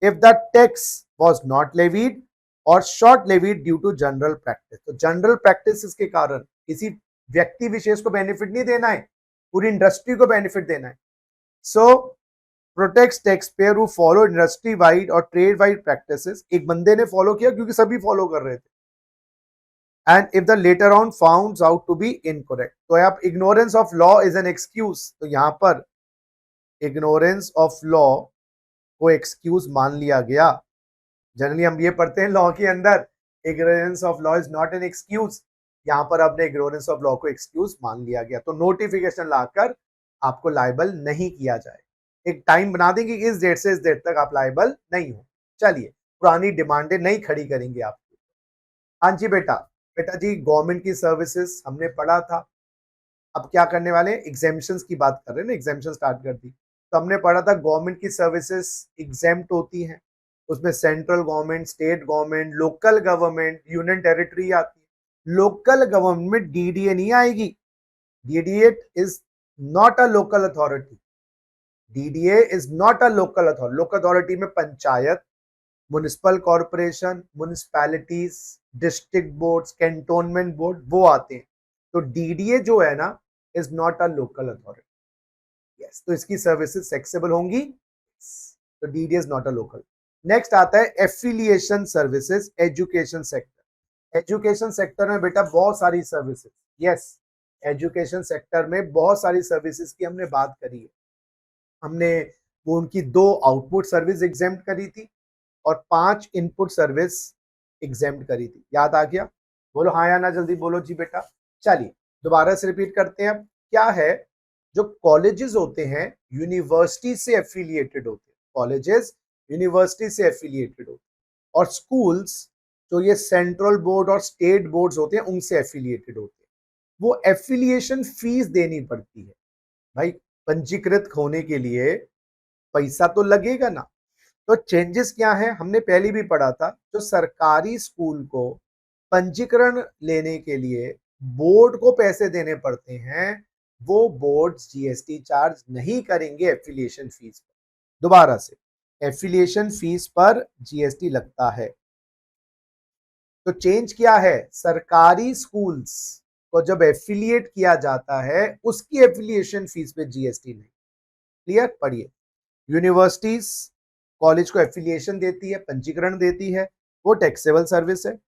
if the tax was not levied और short levied due to general practice. तो general practice के कारण किसी व्यक्ति विशेष को benefit नहीं देना है, पूरी इंडस्ट्री को बेनिफिट देना है। So protects taxpayer who follow industry wide और ट्रेड वाइड प्रैक्टिसेस। एक बंदे ने फॉलो किया क्योंकि सभी फॉलो कर रहे थे। And if the later on found out to be incorrect, तो आप ignorance of law is an excuse, तो यहां पर इग्नोरेंस ऑफ लॉ को एक्सक्यूज मान लिया गया। जनरली हम ये पढ़ते हैं लॉ के अंदर, ignorance of law is not an excuse, यहां पर आपने इग्नोरेंस ऑफ लॉ को एक्सक्यूज मान लिया गया। तो नोटिफिकेशन लाकर आपको लायबल नहीं किया जाए, एक टाइम बना देंगे कि इस डेट से इस डेट तक आप लायबल नहीं हो। चलिए, पुरानी डिमांडें नहीं खड़ी करेंगे आप। हाँ जी बेटा, बेटा जी गवर्नमेंट की सर्विसेज हमने पढ़ा था। अब क्या करने वाले हैं, एग्जेम्पशंस की बात कर रहे हैं ना, एग्जेम्पशन स्टार्ट कर दी। तो हमने पढ़ा था गवर्नमेंट की सर्विसेज एग्जेम्प्ट होती हैं, उसमें central government, state government, local government, union territory आती है। लोकल गवर्नमेंट में डीडीए नहीं आएगी, DDA is not a local authority, DDA is not a local authority. Local authority में panchayat, municipal corporation, municipalities, district boards, cantonment board वो आते हैं। तो डीडीए जो है ना is not a local authority. Yes, तो इसकी सर्विसेज टैक्सेबल होंगी, तो DD is not a local. Next आता है affiliation services, education sector. Education sector में बेटा बहुत सारी सर्विसेज, यस, एजुकेशन सेक्टर में बहुत सारी सर्विसेज की हमने बात करी है। हमने वो उनकी 2 आउटपुट सर्विस एग्जेम्प्ट करी थी और 5 इनपुट सर्विस एग्जेम्प्ट करी थी, याद आ गया? बोलो हाँ या ना, जल्दी बोलो जी बेटा। चलिए दोबारा से रिपीट करते हैं। क्या है, जो कॉलेजेस होते हैं यूनिवर्सिटी से एफिलिएटेड होते हैं, कॉलेजेस यूनिवर्सिटी से एफिलिएटेड होते हैं, और स्कूल्स जो ये सेंट्रल बोर्ड और स्टेट बोर्ड्स होते हैं उनसे एफिलिएटेड होते हैं। वो एफिलिएशन फीस देनी पड़ती है भाई, पंजीकृत होने के लिए पैसा तो लगेगा ना। तो चेंजेस क्या है, हमने पहले भी पढ़ा था, जो सरकारी स्कूल को पंजीकरण लेने के लिए बोर्ड को पैसे देने पड़ते हैं, वो बोर्ड जीएसटी चार्ज नहीं करेंगे एफिलिएशन फीस पर। दोबारा से, एफिलिएशन फीस पर जीएसटी लगता है। तो चेंज क्या है, सरकारी स्कूल्स को जब एफिलिएट किया जाता है उसकी एफिलिएशन फीस पे जीएसटी नहीं। क्लियर? पढ़िए, यूनिवर्सिटीज कॉलेज को एफिलिएशन देती है, पंजीकरण देती है, वो टैक्सेबल सर्विस है,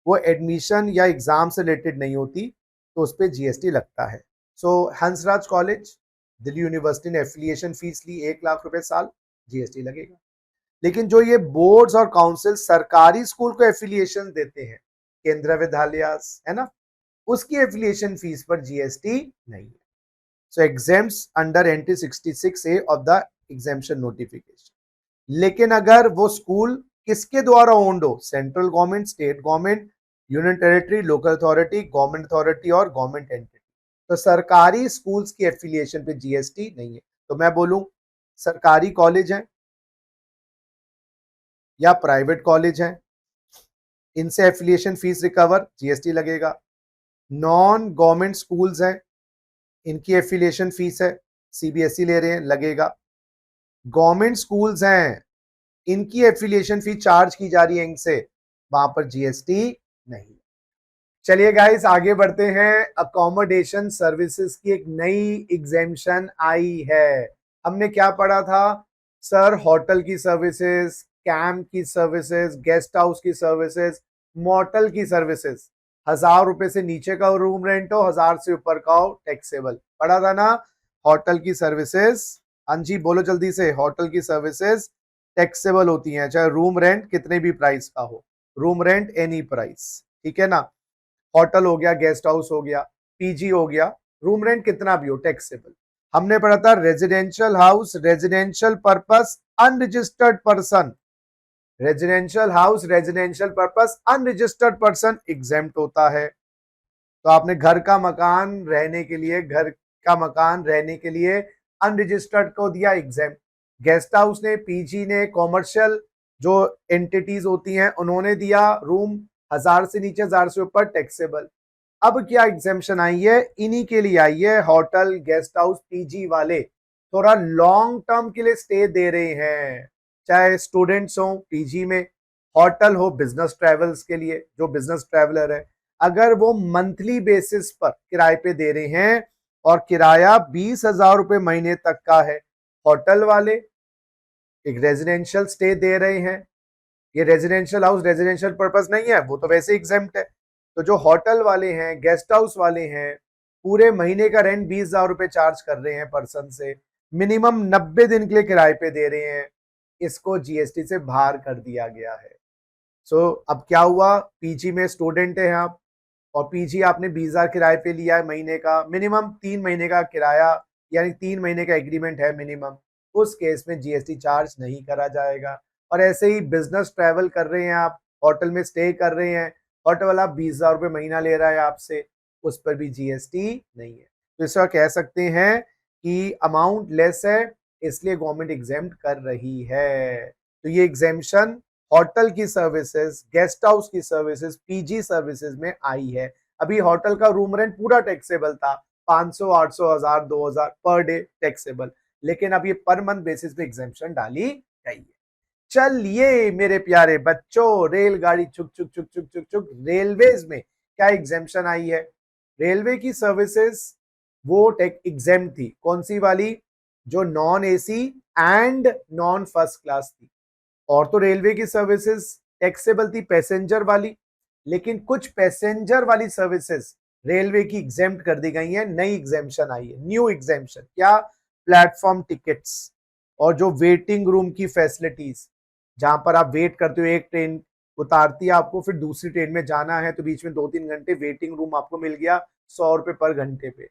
वो एडमिशन या एग्जाम से रिलेटेड नहीं होती, तो उस पर जीएसटी लगता है। सो हंसराज कॉलेज, दिल्ली यूनिवर्सिटी ने एफिलिएशन फीस ली 1 लाख रुपए साल, जीएसटी लगेगा। लेकिन जो ये बोर्ड्स और काउंसिल सरकारी स्कूल को एफिलिएशन देते हैं, केंद्रीय विद्यालय है ना, उसकी एफिलिएशन फीस पर जीएसटी नहीं है। So exempts under entry 66A of the exemption notification. लेकिन अगर वो स्कूल किसके द्वारा ओन्ड हो, central government, state government, union territory, local authority, government authority और गवर्नमेंट एंटिटी, तो सरकारी स्कूल्स की एफिलिएशन पे जीएसटी नहीं है। तो मैं बोलूं सरकारी कॉलेज है या प्राइवेट कॉलेज है, इनसे एफिलिएशन फीस रिकवर, जीएसटी लगेगा। नॉन गवर्नमेंट स्कूल्स हैं, इनकी एफिलिएशन फीस है, सीबीएसई ले रहे हैं, लगेगा। गवर्नमेंट स्कूल्स हैं, इनकी एफिलिएशन फी चार्ज की जा रही है इनसे, वहां पर जीएसटी नहीं। चलिए गाइस आगे बढ़ते हैं। अकोमोडेशन सर्विसेज की एक नई एग्जेम्पशन आई है। हमने क्या पढ़ा था सर, होटल की सर्विसेज, कैंप की सर्विसेज, गेस्ट हाउस की सर्विसेज, मोटल की सर्विसेज, 1000 रुपए से नीचे का रूम रेंट हो, 1000 से ऊपर का हो, टैक्सेबल। पढ़ा था ना? होटल की सर्विसेज, हाँ जी बोलो जल्दी से, होटल की सर्विसेज टैक्सेबल होती हैं, चाहे रूम रेंट कितने भी प्राइस का हो, रूम रेंट एनी प्राइस, ठीक है ना। होटल हो गया, गेस्ट हाउस हो गया, पीजी हो गया, रूम रेंट कितना भी हो, टैक्सेबल। हमने पढ़ा था residential house, residential purpose, unregistered person, residential house, residential purpose, unregistered person exempt होता है। तो आपने घर का मकान रहने के लिए, घर का मकान रहने के लिए अनरजिस्टर्ड को दिया एग्जेम्प्ट। गेस्ट हाउस ने, पीजी ने, कॉमर्शियल जो एंटिटीज होती हैं उन्होंने दिया रूम 1000 से नीचे, 1000 से ऊपर टैक्सेबल। अब क्या एग्जेम्पशन आई है, इन्हीं के लिए आई है, होटल, गेस्ट हाउस, पीजी वाले थोड़ा लॉन्ग टर्म के लिए स्टे दे रहे हैं, चाहे स्टूडेंट्स हो पीजी में, होटल हो बिजनेस ट्रेवल्स के लिए, जो बिजनेस ट्रेवलर है, अगर वो मंथली बेसिस पर किराए पे दे रहे हैं और किराया 20,000 रुपए महीने तक का है, होटल वाले एक रेजिडेंशियल स्टे दे रहे हैं, ये रेजिडेंशियल हाउस रेजिडेंशियल पर्पस नहीं है, वो तो वैसे एग्जेम्प्ट है। तो जो होटल वाले हैं, गेस्ट हाउस वाले हैं, पूरे महीने का रेंट 20,000 रुपए चार्ज कर रहे हैं पर्सन से, मिनिमम 90 दिन के लिए किराए पे दे रहे हैं, इसको जीएसटी से बाहर कर दिया गया है। सो अब क्या हुआ, पीजी में स्टूडेंट है आप और पीजी आपने 20,000 किराए पे लिया है महीने का, मिनिमम 3 महीने का किराया, यानी 3 महीने का एग्रीमेंट है मिनिमम, उस केस में जीएसटी चार्ज नहीं करा जाएगा। और ऐसे ही बिजनेस ट्रैवल कर रहे हैं आप, होटल में स्टे कर रहे हैं, होटल वाला 20,000 रुपये महीना ले रहा है आपसे, उस पर भी जीएसटी नहीं है। तो इस कह सकते हैं कि अमाउंट लेस है, इसलिए गवर्नमेंट एग्जेम्प्ट कर रही है। तो ये एग्जेम्पशन होटल की सर्विसेज, गेस्ट हाउस की सर्विसेज, पीजी सर्विसेज में आई है। अभी होटल का रूम रेंट पूरा टैक्सेबल था, 500, 800, 1000, 2000 पर डे टैक्सेबल, लेकिन अब ये पर मंथ बेसिस पे एग्जेम्पशन डाली गई है। चलिए मेरे प्यारे बच्चों, रेलगाड़ी चुक चुक चुक चुक चुक चुक, रेलवेज में क्या एग्जेम्पशन आई है, रेलवे की सर्विसेज वो टेक एग्जेम्प्ट थी, कौन सी वाली, जो non AC and non first class थी। और तो रेलवे की सर्विसेज टैक्सेबल थी पैसेंजर वाली, लेकिन कुछ पैसेंजर वाली सर्विसेज रेलवे की एग्जेम्प्ट कर दी गई है। नई एग्जेम्पशन आई है, न्यू एग्जेम्पशन। क्या? प्लेटफॉर्म टिकट्स और जो वेटिंग रूम की फैसिलिटीज, जहां पर आप वेट करते हो, एक ट्रेन उतारती है आपको, फिर दूसरी ट्रेन में जाना है तो बीच में 2-3 घंटे वेटिंग रूम आपको मिल गया 100 रुपए पर घंटे पे।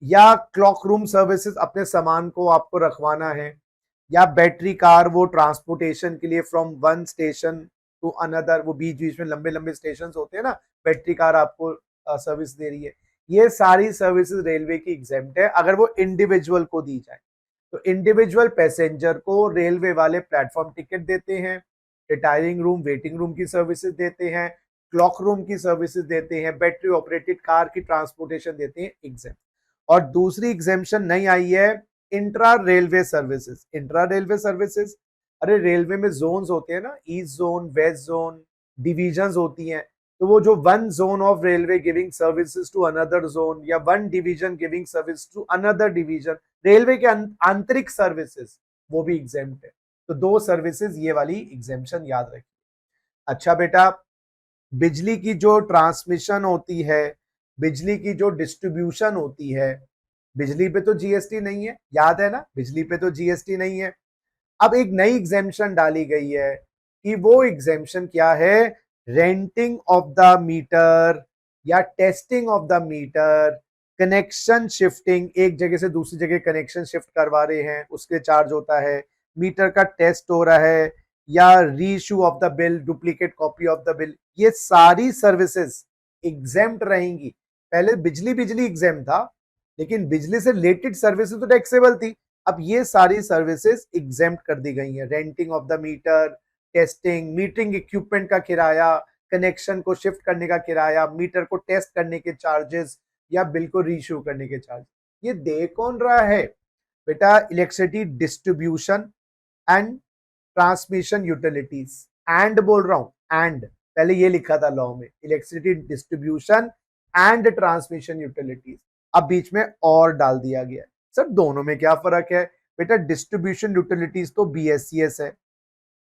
या क्लॉक रूम सर्विसेज, अपने सामान को आपको रखवाना है। या बैटरी कार, वो ट्रांसपोर्टेशन के लिए from one station to another, वो बीच बीच में लंबे लंबे स्टेशन होते हैं ना, बैटरी कार आपको सर्विस दे रही है। ये सारी सर्विसेज रेलवे की एग्जेम्प्ट है अगर वो इंडिविजुअल को दी जाए। तो इंडिविजुअल पैसेंजर को रेलवे वाले प्लेटफॉर्म टिकट देते हैं, रिटायरिंग रूम वेटिंग रूम की सर्विसेज देते हैं, क्लॉक रूम की सर्विसेज देते हैं, बैटरी ऑपरेटेड कार की ट्रांसपोर्टेशन देते हैं, एग्जेम्प्ट। और दूसरी एग्जेम्पशन नई आई है, intra railway services. Intra railway services, अरे रेलवे में जोन्स होते हैं ना, east zone, west zone, divisions होती हैं। तो वो जो one zone of railway giving services to another zone, या one division giving service to another division, railway के आंतरिक सर्विसेज, वो भी एग्जेम्प्ट है। तो दो सर्विसेज ये वाली एग्जेम्पशन याद रखिए। अच्छा बेटा, बिजली की जो ट्रांसमिशन होती है, बिजली की जो डिस्ट्रीब्यूशन होती है, बिजली पे तो जीएसटी नहीं है, याद है ना, बिजली पे तो जीएसटी नहीं है। अब एक नई एग्जेम्पशन डाली गई है कि वो एग्जेम्पशन क्या है, रेंटिंग ऑफ द मीटर या testing of the meter, connection shifting, एक जगह से दूसरी जगह कनेक्शन शिफ्ट करवा रहे हैं उसके चार्ज होता है, मीटर का टेस्ट हो रहा है, या reissue of the bill, duplicate copy of the bill, ये सारी सर्विसेज एग्जेम्प्ट रहेंगी। पहले बिजली बिजली एग्जेम्प्ट था, लेकिन बिजली से रिलेटेड सर्विसेज तो टैक्सेबल थी। अब ये सारी सर्विसेज एग्जेम्प्ट कर दी गई हैं, renting of the meter, testing, metering equipment का किराया, कनेक्शन को शिफ्ट करने का किराया, मीटर को टेस्ट करने के चार्जेस, या बिल को रीइश्यू करने के चार्ज। ये दे कौन रहा है बेटा? Electricity distribution and transmission utilities. And बोल रहा हूं, एंड पहले ये लिखा था लॉ में, electricity distribution and transmission utilities, अब बीच में और डाल दिया गया है। सर दोनों में क्या फर्क है बेटा? डिस्ट्रीब्यूशन यूटिलिटीज तो बीएससीएस है,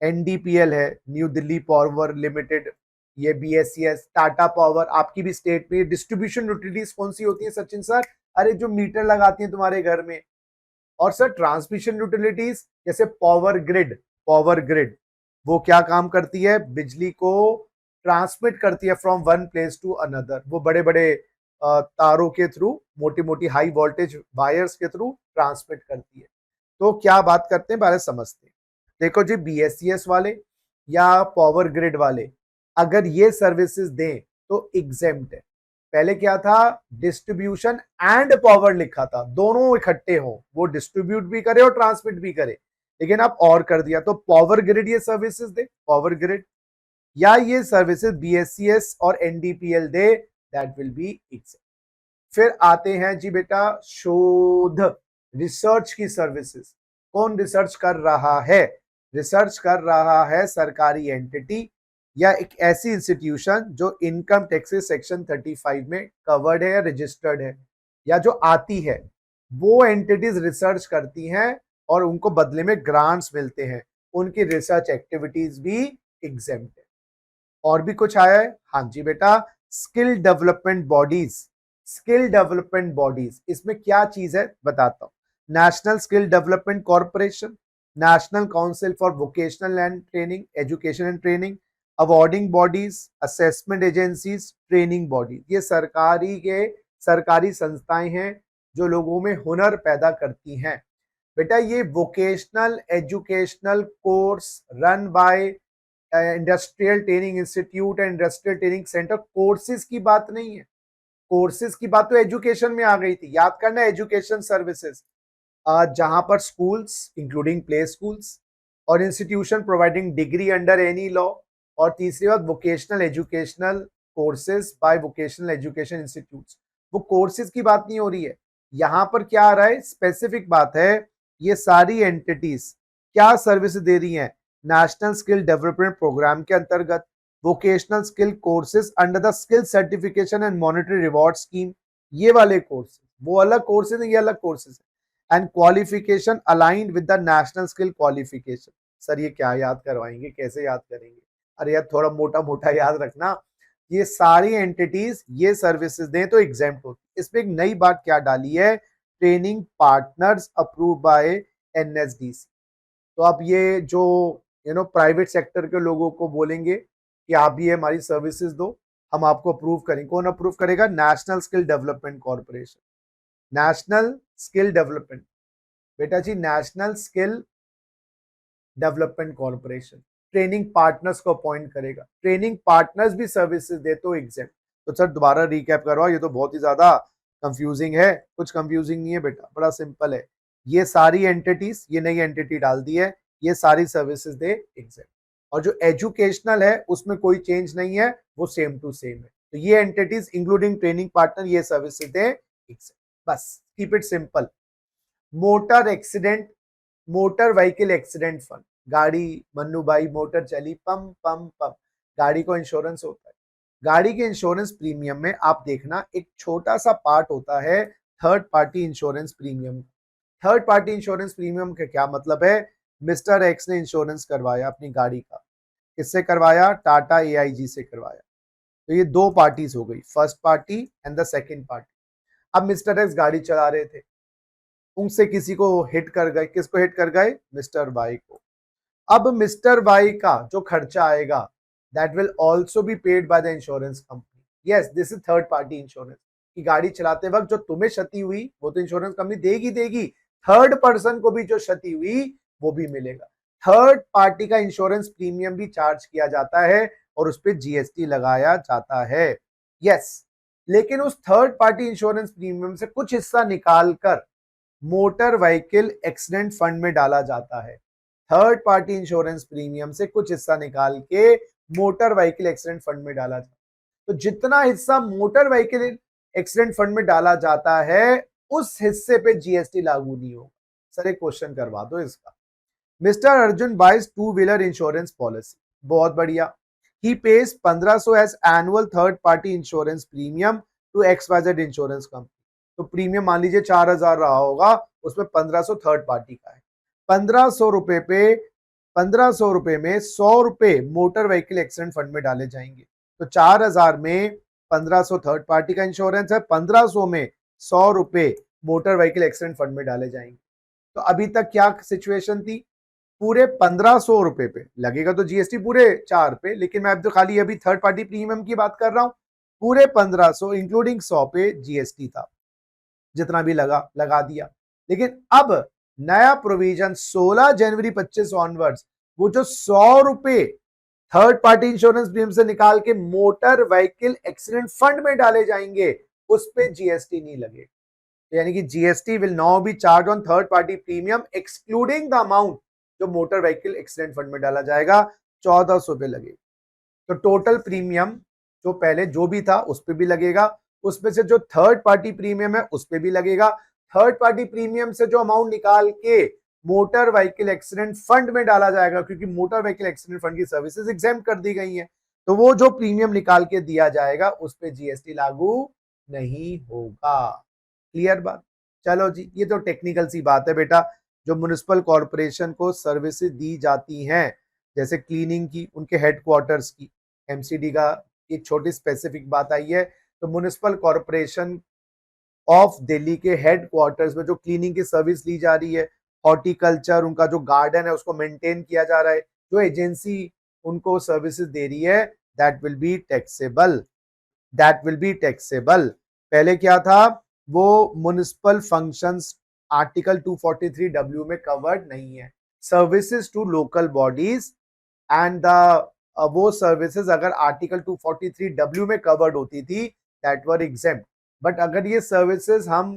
एनडीपीएल है, न्यू दिल्ली पावर लिमिटेड, ये बीएससीएस, टाटा पावर, आपकी भी स्टेट में। डिस्ट्रीब्यूशन यूटिलिटीज कौन सी होती है सचिन सर? अरे जो मीटर लगाती है तुम्हारे घर में। और सर ट्रांसमिशन यूटिलिटीज जैसे पावर ग्रिड, पावर ग्रिड वो क्या काम करती है? बिजली को ट्रांसमिट करती है from one place to another, वो बड़े बड़े तारों के थ्रू, मोटी मोटी हाई वोल्टेज वायर्स के थ्रू ट्रांसमिट करती है। तो क्या बात करते हैं, बारे समझते हैं। देखो जी, बीएससीएस वाले या पावर ग्रिड वाले अगर ये सर्विसेज दें तो एग्जेम्प्ट है। पहले क्या था? डिस्ट्रीब्यूशन एंड पावर लिखा था, दोनों इकट्ठे हो, वो डिस्ट्रीब्यूट भी करे और ट्रांसमिट भी करे, लेकिन अब और कर दिया। तो पावर ग्रिड ये सर्विसेज दे, पावर ग्रिड, या ये सर्विसेज बीएससीएस और NDPL they, that will be exempt. फिर आते हैं जी बेटा शोध, रिसर्च की सर्विसेज। कौन रिसर्च कर रहा है? रिसर्च कर रहा है सरकारी एंटिटी या एक ऐसी इंस्टीट्यूशन जो इनकम टैक्सेस सेक्शन 35 में कवर्ड है या रजिस्टर्ड है, या जो आती है, वो एंटिटीज रिसर्च करती हैं और उनको बदले में ग्रांट्स मिलते हैं, उनकी रिसर्च एक्टिविटीज भी एग्जेम्प्ट है। और भी कुछ आया है? हाँ जी बेटा, skill development bodies. Skill development bodies, इसमें क्या चीज है बताता हूं। National skill development corporation, national council for vocational and training, education and training, awarding bodies, assessment agencies, training bodies, ये सरकारी संस्थाएं हैं जो लोगों में हुनर पैदा करती हैं। बेटा ये vocational educational course run by industrial training institute and industrial training centre, courses की बात नहीं है। कोर्सेज की बात तो एजुकेशन में आ गई थी, याद करना, एजुकेशन सर्विसेज, जहां पर स्कूल्स इंक्लूडिंग प्ले स्कूल्स और institution providing degree under any law, और तीसरी बात vocational educational courses by vocational education institutes, वो कोर्सेज की बात नहीं हो रही है। यहां पर क्या आ रहा है, स्पेसिफिक बात है, ये सारी एंटिटीज क्या सर्विस दे रही हैं? नेशनल स्किल डेवलपमेंट प्रोग्राम के अंतर्गत vocational skill courses under the skill certification and monetary reward scheme, ये वाले कोर्सेज, वो अलग कोर्सेज है, ये अलग कोर्सेज है। And qualification aligned with the national skill qualification. Sir ये क्या याद करवाएंगे, कैसे याद करेंगे? अरे यार थोड़ा मोटा मोटा याद रखना। ये सारी एंटिटीज ये सर्विसेज दें तो एग्जेम्प्ट होती। इसमें एक नई बात क्या डाली है, training partners approve by NSDC. तो अब ये जो प्राइवेट सेक्टर के लोगों को बोलेंगे कि आप भी हमारी सर्विसेज दो, हम आपको अप्रूव करेंगे। कौन अप्रूव करेगा? National skill development corporation. National skill development, बेटा जी national skill development corporation training partners को अपॉइंट करेगा। ट्रेनिंग पार्टनर्स भी सर्विसेज दे तो एग्जेम्प्ट। तो सर दोबारा रिकैप करवाओ, ये तो बहुत ही ज्यादा कंफ्यूजिंग है। कुछ कंफ्यूजिंग नहीं है बेटा, बड़ा सिंपल है। ये सारी एंटिटीज, ये नई एंटिटी डाल दी है, ये सारी सर्विसेज दे एग्जेम्प्ट। और जो एजुकेशनल है उसमें कोई चेंज नहीं है, वो सेम टू सेम है। तो ये एंटिटीज इंक्लूडिंग ट्रेनिंग पार्टनर ये सर्विसेज दे एग्जेम्प्ट। बस keep it simple. Motor accident, motor vehicle accident fund, गाड़ी मन्नू भाई मोटर चली पम पम पम, गाड़ी को इंश्योरेंस होता है। गाड़ी के इंश्योरेंस प्रीमियम में आप देखना एक छोटा सा पार्ट होता है third party insurance premium. Third party insurance premium का क्या मतलब है? मिस्टर एक्स ने इंश्योरेंस करवाया अपनी गाड़ी का, किससे करवाया? टाटा एआईजी से करवाया। तो ये दो पार्टीज हो गई, first party and the second party. अब मिस्टर एक्स गाड़ी चला रहे थे, उनसे किसी को हिट कर गए। किसको हिट कर गए? मिस्टर वाई को। अब मिस्टर वाई का जो खर्चा आएगा that will also be paid by the insurance company. Yes this is third party insurance. कि गाड़ी चलाते वक्त जो तुम्हें क्षति हुई वो तो इंश्योरेंस कंपनी देगी देगी, थर्ड पर्सन को भी जो क्षति हुई वो भी मिलेगा। थर्ड पार्टी का इंश्योरेंस प्रीमियम भी चार्ज किया जाता है और उस पर जीएसटी लगाया जाता है। यस लेकिन उस थर्ड पार्टी इंश्योरेंस प्रीमियम से कुछ हिस्सा निकालकर मोटर व्हीकल एक्सीडेंट फंड में डाला जाता है। थर्ड पार्टी इंश्योरेंस प्रीमियम से कुछ हिस्सा निकाल के मोटर व्हीकल एक्सीडेंट फंड में डाला जाता है। तो जितना हिस्सा मोटर व्हीकल एक्सीडेंट फंड में डाला जाता है उस हिस्से पे जीएसटी लागू नहीं होगा। सर एक क्वेश्चन करवा दो इसका। Mister Arjun buys two wheeler insurance policy, बहुत बढ़िया। He pays 1500 as annual third party insurance premium to XYZ insurance company. तो प्रीमियम मान लीजिए 4000 रहा होगा, उसमें 1500 थर्ड पार्टी का है। 1500 रुपए में 100 रुपए मोटर व्हीकल एक्सीडेंट फंड में डाले जाएंगे। तो 4000 में 1500 थर्ड पार्टी का इंश्योरेंस है, 1500 में 100 रुपए मोटर व्हीकल एक्सीडेंट फंड में डाले जाएंगे। तो अभी तक क्या सिचुएशन थी? पूरे 1500 रुपए पे लगेगा तो जीएसटी पूरे 4 पे, लेकिन मैं अब तो खाली अभी थर्ड पार्टी प्रीमियम की बात कर रहा हूं। पूरे 1500 इंक्लूडिंग 100 पे जीएसटी था, जितना भी लगा दिया। लेकिन अब नया प्रोविजन 16 जनवरी 25 ऑनवर्ड्स, वो जो 100 रुपए थर्ड पार्टी इंश्योरेंस प्रीमियम से निकाल के मोटर व्हीकल एक्सीडेंट फंड में डाले जाएंगे, उस पे जीएसटी नहीं लगेगा। यानी कि GST will now B charge on third party premium excluding the amount जो मोटर व्हीकल एक्सीडेंट फंड में डाला जाएगा, 1400 पे लगेगा। तो टोटल प्रीमियम जो पहले जो भी था उस पे भी लगेगा, उसमें से जो थर्ड पार्टी प्रीमियम है उस पे भी लगेगा। थर्ड पार्टी प्रीमियम से जो अमाउंट निकाल के मोटर व्हीकल एक्सीडेंट फंड में डाला जाएगा, क्योंकि मोटर व्हीकल एक्सीडेंट फंड की सर्विसेज एग्जेम्प्ट कर दी गई हैं, तो वो जो प्रीमियम निकाल के दिया जाएगा उस पे जीएसटी लागू नहीं होगा। क्लियर बात? चलो जी, ये तो टेक्निकल सी बात है बेटा। जो म्युनिसिपल कॉर्पोरेशन को सर्विसेज दी जाती हैं जैसे क्लीनिंग की, उनके हेडक्वार्टर्स की, एमसीडी का एक छोटी स्पेसिफिक बात आई है। तो म्युनिसिपल कॉर्पोरेशन ऑफ दिल्ली के हेडक्वार्टर्स में जो क्लीनिंग की सर्विस ली जा रही है, हॉर्टिकल्चर, उनका जो गार्डन है उसको मेंटेन किया जा रहा है, जो एजेंसी उनको सर्विसेज दे रही है, that will be taxable. That will be taxable. पहले क्या था? वो म्युनिसिपल फंक्शंस आर्टिकल 243W में कवर्ड नहीं है। Services to local bodies and the वो सर्विसेज अगर आर्टिकल 243W में कवर्ड होती थी दैट वर एग्जेम्प्ट। बट अगर ये सर्विसेज हम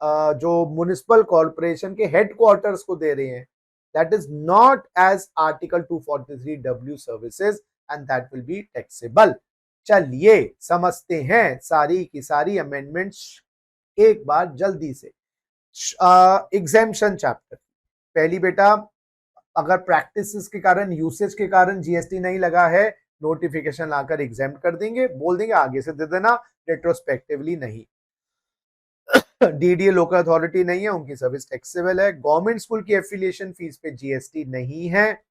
जो म्युनिसिपल कॉर्पोरेशन के हेडक्वार्टर्स को दे रहे हैं, that is not as article 243W services and that will be taxable. चलिए समझते हैं सारी की सारी अमेंडमेंट्स एक बार जल्दी से। Exemption chapter. पहली बेटा, अगर प्रैक्टिसेस के कारण, यूसेज के कारण जीएसटी नहीं लगा है, नोटिफिकेशन लाकर एग्जेम्प्ट कर देंगे, बोल देंगे आगे से दे देना, रेट्रोस्पेक्टिवली नहीं। डीडीए लोकल अथॉरिटी नहीं है, उनकी सर्विस टैक्सेबल है। गवर्नमेंट स्कूल की एफिलिएशन फीस पे जीएसटी नहीं है।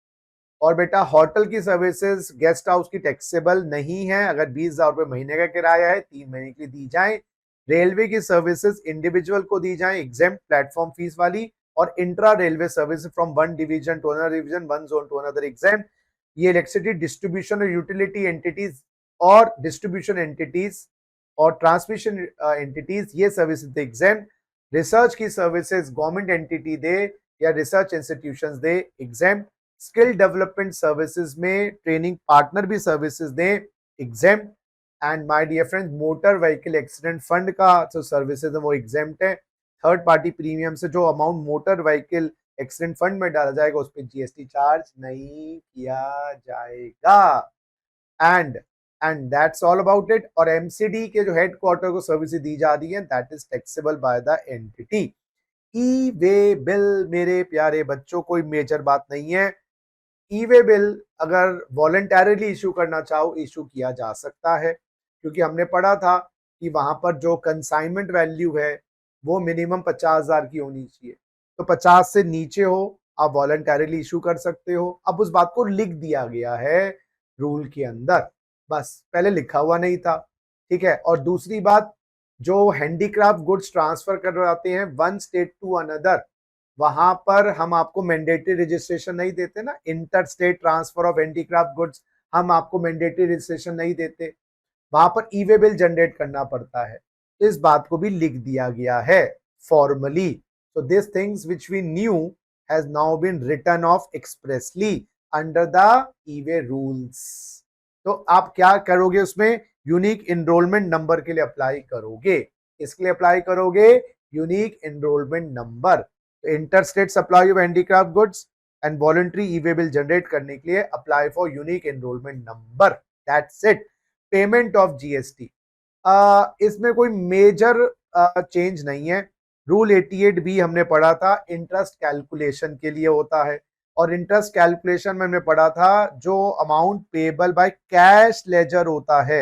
और बेटा होटल की सर्विसेज गेस्ट हाउस की टैक्सेबल नहीं है। अगर 20,000 रुपए महीने का किराया है 3 महीने के लिए दी जाए। रेलवे की सर्विसेज इंडिविजुअल को दी जाए एग्जेम्प्ट प्लेटफॉर्म फीस वाली, और intra railway service from one division to another division, one zone to another exempt. ये इलेक्ट्रिसिटी डिस्ट्रीब्यूशन और यूटिलिटी एंटिटीज और डिस्ट्रीब्यूशन एंटिटीज और ट्रांसमिशन एंटिटीज, ये सर्विसेज एग्जेम्प्ट। रिसर्च की सर्विसेज गवर्नमेंट एंटिटी दे या रिसर्च इंस्टीट्यूशंस दे एग्जेम्प्ट। स्किल डेवलपमेंट सर्विसेज में ट्रेनिंग पार्टनर भी सर्विसेज दें exempt. And my dear friends, motor vehicle accident fund का जो सर्विसेज है वो एग्जेम्प्ट है। थर्ड पार्टी प्रीमियम से जो amount motor vehicle accident fund में डाला जाएगा उस पर जीएसटी चार्ज नहीं किया जाएगा। And that's all about it. और एमसीडी के जो हेडक्वार्टर को सर्विस दी जा रही है that is taxable by the entity. E way bill मेरे प्यारे बच्चों कोई मेजर बात नहीं है। ई वे बिल अगर वॉलंटरली इशू करना चाहो इशू किया जा सकता है, क्योंकि हमने पढ़ा था कि वहां पर जो कंसाइनमेंट वैल्यू है वो मिनिमम 50,000 की होनी चाहिए। तो 50 से नीचे हो आप वॉलंटरली इशू कर सकते हो। अब उस बात को लिख दिया गया है रूल के अंदर, बस पहले लिखा हुआ नहीं था, ठीक है। और दूसरी बात, जो हैंडीक्राफ्ट गुड्स ट्रांसफर करवाते हैं वन स्टेट टू अनदर, वहां पर हम आपको मैंडेटरी रजिस्ट्रेशन नहीं देते ना। Inter state transfer of handicraft goods हम आपको मैंडेटरी रजिस्ट्रेशन नहीं देते, वहां पर ई वे बिल जनरेट करना पड़ता है। इस बात को भी लिख दिया गया है formally. So this things which we knew has now been written of expressly under the e way rules. तो आप क्या करोगे उसमें, यूनिक एनरोलमेंट नंबर के लिए अप्लाई करोगे। इसके लिए अप्लाई करोगे unique enrolment number. Inter state supply of handicraft goods and voluntary E way bill generate करने के लिए apply for unique enrolment number, that's it. Payment of GST, इसमें कोई मेजर चेंज नहीं है। रूल 88 भी हमने पढ़ा था, इंटरेस्ट कैलकुलेशन के लिए होता है। और इंटरेस्ट कैलकुलेशन में हमने पढ़ा था जो amount payable by cash ledger होता है।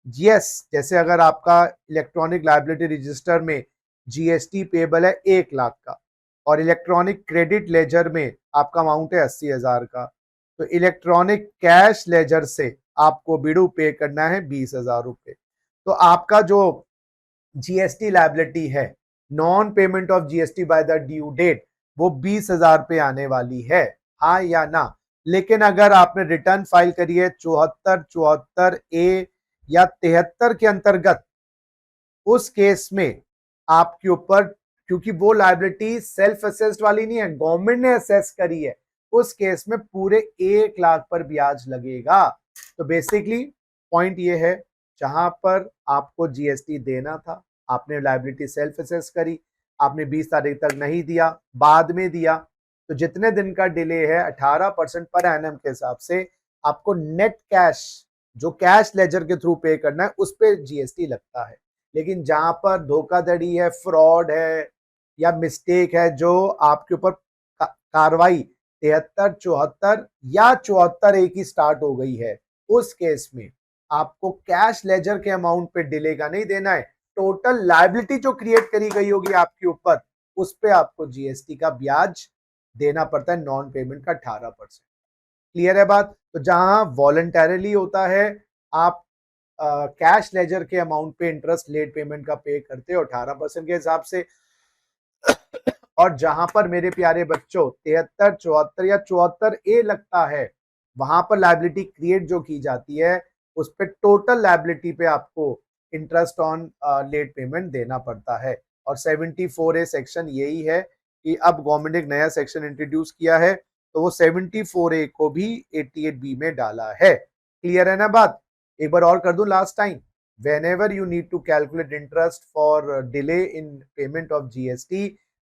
यस, जैसे अगर आपका इलेक्ट्रॉनिक लायबिलिटी रजिस्टर में जीएसटी पेबल है 1 लाख का और इलेक्ट्रॉनिक क्रेडिट लेजर में आपका अमाउंट है 80,000 का, तो इलेक्ट्रॉनिक कैश लेजर से आपको बिडू पे करना है 20,000 रुपए। तो आपका जो जीएसटी लायबिलिटी है, non payment of GST by the due date, वो 20,000 पे आने वाली है, हाँ या ना। लेकिन अगर आपने रिटर्न फाइल करी है 74/74 या 73 के अंतर्गत, उस केस में आपके ऊपर, क्योंकि वो लायबिलिटी सेल्फ असेस्ड वाली नहीं है, गवर्नमेंट ने असेस करी है, उस केस में पूरे 1 लाख पर ब्याज लगेगा। तो बेसिकली पॉइंट ये है, जहां पर आपको जीएसटी देना था, आपने लायबिलिटी सेल्फ असेस करी, आपने 20 तारीख तक नहीं दिया, बाद में दिया, तो जितने दिन का डिले है 18% पर एनम के हिसाब से आपको नेट कैश, जो कैश लेजर के थ्रू पे करना है, उस पर जीएसटी लगता है। लेकिन जहां पर धोखाधड़ी है, फ्रॉड है या मिस्टेक है, जो आपके ऊपर कार्रवाई 73, 74 या 74A की स्टार्ट हो गई है, उस केस में आपको कैश लेजर के अमाउंट पे डिले का नहीं देना है, टोटल लायबिलिटी जो क्रिएट करी गई होगी आपके ऊपर, उस पे आपको जीएसटी का ब्याज देना पड़ता है, नॉन पेमेंट का 18%। क्लियर है बात। तो जहां वॉलंटरली होता है, आप कैश लेजर के अमाउंट पे इंटरेस्ट लेट पेमेंट का पे करते हो 18% के हिसाब से। और जहां पर मेरे प्यारे बच्चों 73, 74 या 74A लगता है, वहां पर लायबिलिटी क्रिएट जो की जाती है, उस पर टोटल लायबिलिटी पे आपको इंटरेस्ट ऑन लेट पेमेंट देना पड़ता है। और 74A सेक्शन यही है कि अब गवर्नमेंट ने एक नया सेक्शन इंट्रोड्यूस किया है, तो वो 74A को भी 88B में डाला है। क्लियर है ना बात। एक बार और कर दूं last time, whenever you need to calculate interest for delay in payment of GST,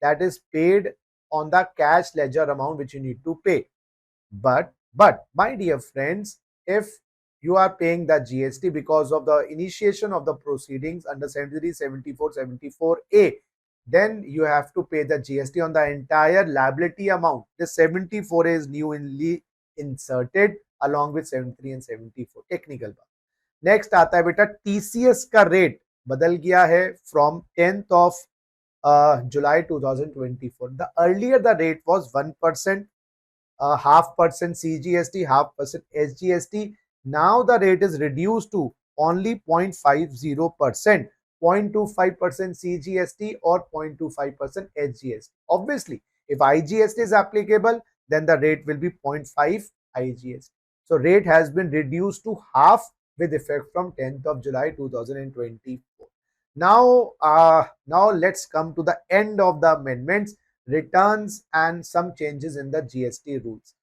that is paid on the cash ledger amount which you need to pay. But my dear friends, if you are paying the GST because of the initiation of the proceedings under 73, 74, 74A, then you have to pay the GST on the entire liability amount. This 74A is newly inserted along with 73 and 74. Technical बात। Next आता है बेटा TCS का rate बदल गया है from 10th of July 2024. The earlier the rate was 1%, 0.5% CGST, 0.5% SGST. Now the rate is reduced to only 0.50%, 0.25% CGST or 0.25% SGST. Obviously, if IGST is applicable, then the rate will be 0.5 IGST. So rate has been reduced to half with effect from 10th of July 2024. Now let's come to the end of the amendments, returns and some changes in the GST rules.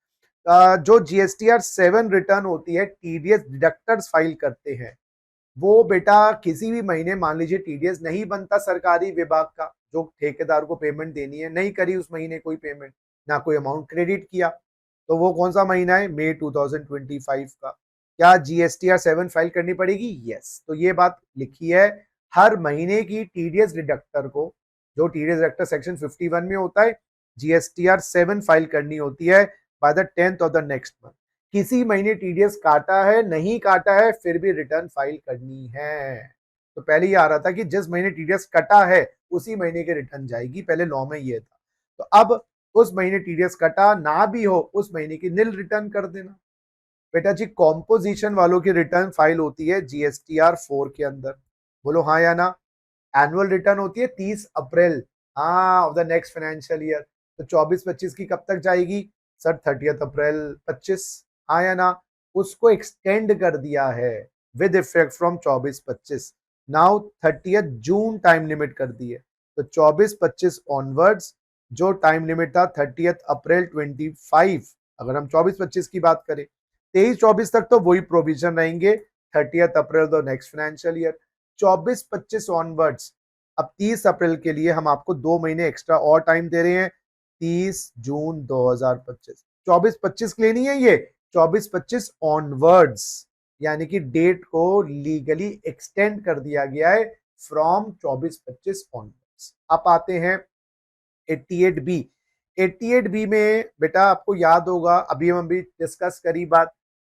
जो GSTR 7 return होती है, TDS डिडक्टर्स file करते हैं, वो बेटा किसी भी महीने मान लीजिए टीडीएस नहीं बनता सरकारी विभाग का, जो ठेकेदार को पेमेंट देनी है, नहीं करी उस महीने कोई पेमेंट, ना कोई अमाउंट क्रेडिट किया, तो वो कौन सा महीना है, मई 2025 का, क्या GSTR 7 फाइल करनी पड़ेगी? यस। तो ये बात लिखी है, हर महीने की टीडीएस डिडक्टर को, जो टीडीएस डिडक्टर सेक्शन 51 में होता है, GSTR 7 फाइल करनी होती है by the 10th of the next month. किसी महीने टीडीएस काटा है, नहीं काटा है, फिर भी रिटर्न फाइल करनी है। तो पहले ये आ रहा था कि जिस महीने टीडीएस कटा है उसी महीने के रिटर्न जाएगी, पहले लॉ में ये था। तो अब उस महीने टीडीएस कटा ना भी हो, उस महीने की नील रिटर्न कर देना। बेटा जी कॉम्पोजिशन वालों की रिटर्न फाइल होती है GSTR 4 के अंदर, बोलो हाँ या ना। एनुअल रिटर्न होती है 30 अप्रैल of the next financial year. तो 24-25 की कब तक जाएगी सर? 30 अप्रैल 25, हाँ या ना। उसको एक्सटेंड कर दिया है with effect from 24-25, now 30 June time limit कर दी है। तो 24-25 ऑनवर्ड्स जो टाइम लिमिट था 30 अप्रैल 25, अगर हम 24-25 की बात करें, 23-24 तक तो वही प्रोविजन रहेंगे, 30 April the next financial year. 24-25 onwards, अब 30 अप्रैल के लिए हम आपको 2 महीने एक्स्ट्रा और टाइम दे रहे हैं, 30 जून 2025। 24-25 के लिए नहीं है ये, 24-25 ऑनवर्ड्स, यानी कि डेट को लीगली एक्सटेंड कर दिया गया है फ्रॉम 24-25 ऑनवर्ड्स। अब आते हैं 88B। 88B में बेटा आपको याद होगा, अभी हम भी डिस्कस करी बात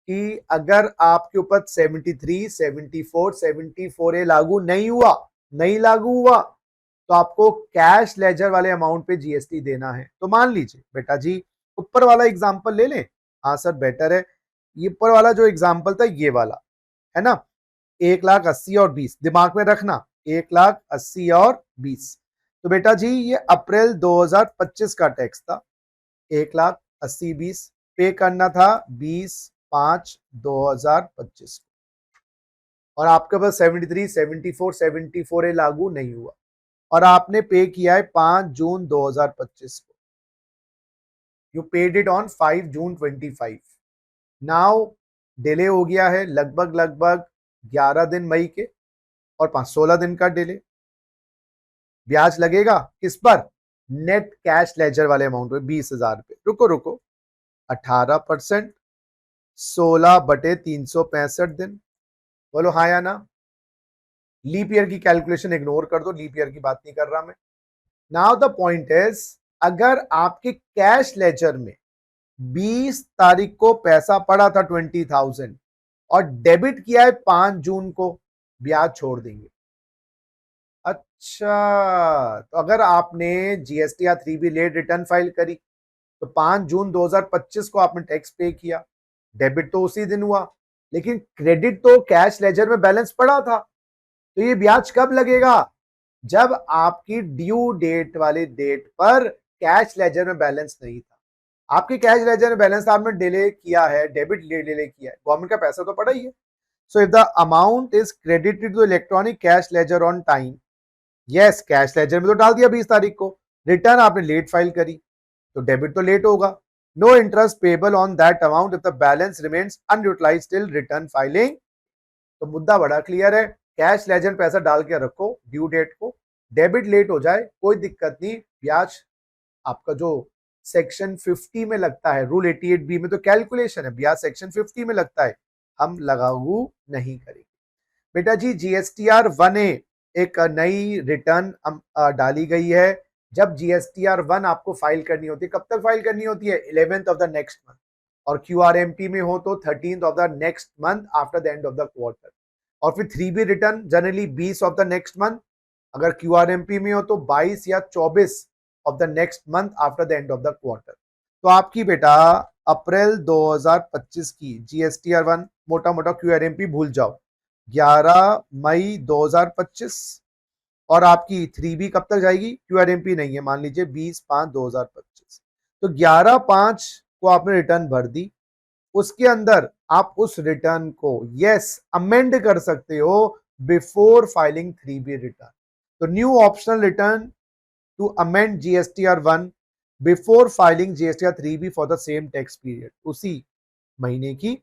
कि अगर आपके ऊपर 73, 74, 74A लागू नहीं लागू हुआ तो आपको कैश लेजर वाले अमाउंट पे GST देना है। तो मान लीजिए बेटा जी ऊपर वाला एग्जांपल ले लें, हाँ सर बेटर है, ये ऊपर वाला जो एग्जांपल था ये वाला है ना, 1,80,000 और 20, दिमाग में रखना 1,80,000 और 20। तो बेटा जी ये अप्रैल 2025 का टैक्स था, 1,80,20 पे करना था 20/5/2025 को, और आपके पास 73, 74, 74A लागू नहीं हुआ और आपने पे किया है 5 जून 2025 को। You paid it on 5 June 25। Now delay हो गया है लगभग 11 दिन मई के और 16 दिन का डिले। ब्याज लगेगा किस पर? नेट कैश लेजर वाले अमाउंट पे 20,000 पे। रुको 18%, 16/365 दिन, बोलो हाँ या ना। लीप ईयर की कैलकुलेशन इग्नोर कर दो, लीप ईयर की बात नहीं कर रहा मैं। नाउ द पॉइंट इज, अगर आपके कैश लेजर में 20 तारीख को पैसा पड़ा था 20,000 और डेबिट किया है 5 जून को, ब्याज छोड़ देंगे। अच्छा, तो अगर आपने GSTR 3B late return file करी तो 5 जून 2025 को आपने टैक्स पे किया, डेबिट तो उसी दिन हुआ, लेकिन क्रेडिट तो कैश लेजर में बैलेंस पड़ा था। तो ये ब्याज कब लगेगा? जब आपकी ड्यू डेट वाली डेट पर कैश लेजर में बैलेंस नहीं था। आपके कैश लेजर में बैलेंस आपने डिले किया है, डेबिट डिले किया है, गवर्नमेंट का पैसा तो पड़ा ही है। So if the amount is credited to electronic cash ledger on time, yes cash ledger में तो डाल दिया 20 तारीख को, रिटर्न आपने लेट फाइल करी तो डेबिट तो लेट होगा। No interest payable on that amount if the balance remains unutilised till return filing. तो मुद्दा बड़ा क्लियर है, कैश लेजर पैसा डाल के रखो ड्यू डेट को, डेबिट लेट हो जाए कोई दिक्कत नहीं, ब्याज आपका जो सेक्शन 50 में लगता है, रूल 88B में तो कैलकुलेशन है, ब्याज सेक्शन 50 में लगता है, हम लागू नहीं करेंगे। बेटा जी GSTR 1A एक नई रिटर्न डाली गई है। जब GSTR 1 आपको फाइल करनी होती है, कब तक फाइल करनी होती है? 11th of the next month, और QRMT में हो तो 13th of the next month after the end of the quarter. और फिर 3B return generally 20 of the next month, अगर क्यूआरएमपी में हो तो 22 या 24 of the next month after the end of the quarter. तो आपकी बेटा अप्रैल 2025 की जीएसटीआर 1 मोटा मोटा क्यूआरएमपी भूल जाओ 11 मई 2025 और आपकी 3B कब तक जाएगी, क्यूआरएमपी नहीं है, मान लीजिए 20/5/2025। तो 11/5 को आपने रिटर्न भर दी, उसके अंदर आप उस रिटर्न को यस अमेंड कर सकते हो बिफोर फाइलिंग 3B रिटर्न। तो new optional return to amend GSTR 1 before filing GSTR 3B for the same tax period, उसी महीने की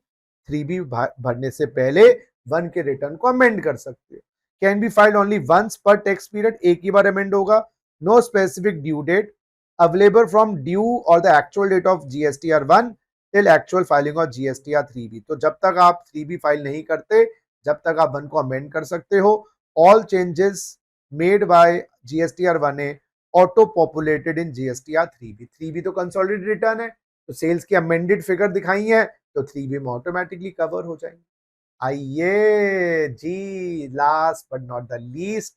3B भरने से पहले 1 के रिटर्न को अमेंड कर सकते हो। Can be filed only once per tax period, एक ही बार अमेंड होगा। No specific due date, available from due और the actual date of GSTR 1 till actual filing of GSTR 3B। तो जब तक आप 3B फाइल नहीं करते, जब तक आप 1 को अमेंड कर सकते हो। All changes made by GSTR 1A auto populated in GSTR 3B। 3B तो कंसोलिडेटेड रिटर्न है, तो सेल्स की अमेंडेड फिगर दिखाई है तो 3B में ऑटोमेटिकली कवर हो जाएंगे। आइए जी, last but not the least,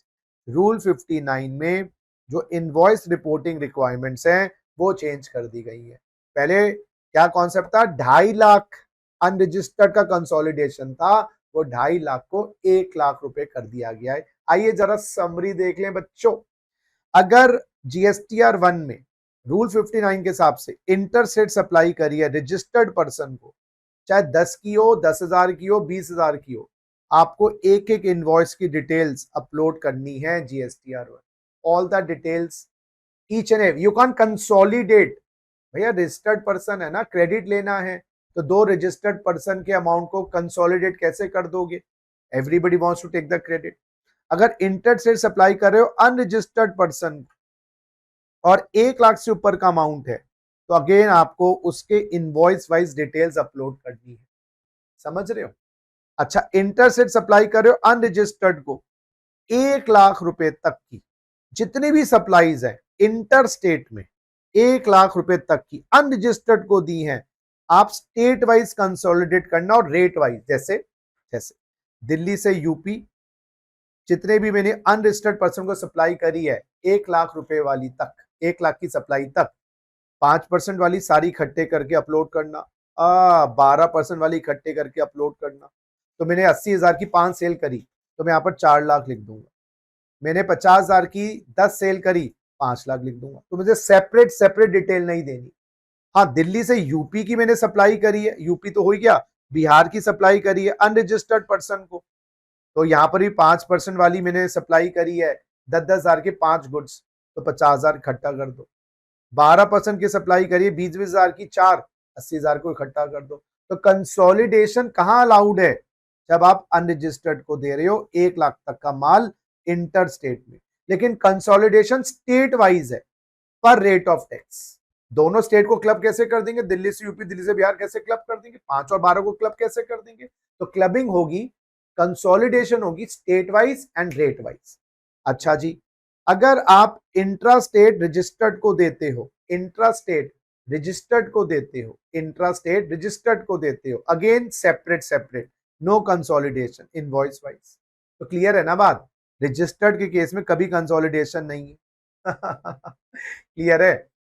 rule 59 में जो इनवॉइस रिपोर्टिंग रिक्वायरमेंट्स हैं वो चेंज कर दी गई है। पहले क्या कॉन्सेप्ट था, 2.5 लाख अनरजिस्टर्ड का कंसोलिडेशन था, वो 2.5 लाख को 1 लाख रुपए कर दिया गया है। आइए जरा समरी देख लें बच्चों। अगर जीएसटीआर 1 में रूल 59 के हिसाब से इंटरस्टेट सप्लाई करी है रजिस्टर्ड पर्सन को, चाहे 10 की हो, 10,000 की हो, 20,000 की हो, आपको एक एक इनवॉइस की डिटेल्स अपलोड करनी है GSTR 1। All the details each and every, you can consolidate. भैया रजिस्टर्ड पर्सन है ना, क्रेडिट लेना है तो 2 रजिस्टर्ड पर्सन के अमाउंट को कंसोलिडेट कैसे कर दोगे, everybody wants to take the credit. अगर इंटरस्टेट सप्लाई कर रहे हो अनरजिस्टर्ड पर्सन और 1 लाख से ऊपर का अमाउंट है तो अगेन आपको उसके इनवॉइस वाइज डिटेल्स अपलोड करनी है, समझ रहे हो। अच्छा, इंटरस्टेट सप्लाई कर रहे हो अनरजिस्टर्ड को 1 लाख रुपए तक की जितनी भी सप्लाईज है इंटर स्टेट में 1 लाख रुपए तक की अनरजिस्टर्ड को दी है, आप स्टेट वाइज कंसोलिडेट करना और रेट वाइज, जैसे जैसे दिल्ली से यूपी जितने भी मैंने अनरजिस्टर्ड पर्सन को सप्लाई करी है 1 लाख रुपए वाली तक, 1 लाख की सप्लाई तक 5% वाली सारी इकट्ठे करके अपलोड करना, 12% वाली इकट्ठे करके अपलोड करना। तो मैंने 80,000 की 5 सेल करी तो मैं यहाँ पर 4 लाख लिख दूंगा, मैंने 50,000 की 10 सेल करी 5 लाख लिख दूंगा। तो मुझे सेपरेट सेपरेट डिटेल नहीं देनी। हाँ, दिल्ली से यूपी की मैंने सप्लाई करी है, यूपी तो हो गया, बिहार की सप्लाई करी है अनरजिस्टर्ड पर्सन को, तो यहाँ पर भी 5% वाली मैंने सप्लाई करी है 10,000 के 5 गुड्स, तो 50,000 इकट्ठा कर दो। 12% की सप्लाई करिए 20,000 की 4, 80,000 को इकट्ठा कर दो। तो कंसोलिडेशन कहां अलाउड है, जब आप अनरजिस्टर्ड को दे रहे हो 1 लाख तक का माल इंटर स्टेट में। लेकिन कंसोलिडेशन स्टेट वाइज है पर रेट ऑफ टैक्स। दोनों स्टेट को क्लब कैसे कर देंगे, दिल्ली से यूपी, दिल्ली से बिहार कैसे क्लब कर देंगे, 5 और 12 को क्लब कैसे कर देंगे। तो क्लबिंग होगी, कंसोलिडेशन होगी state wise and rate wise. अच्छा जी, अगर आप इंट्रा स्टेट रजिस्टर्ड को देते हो, इंट्रा स्टेट रजिस्टर्ड को देते हो, इंट्रा स्टेट रजिस्टर्ड को देते हो, again separate separate, no consolidation invoice wise. तो क्लियर है ना बात, रजिस्टर्ड के केस में कभी कंसोलिडेशन नहीं है। क्लियर है।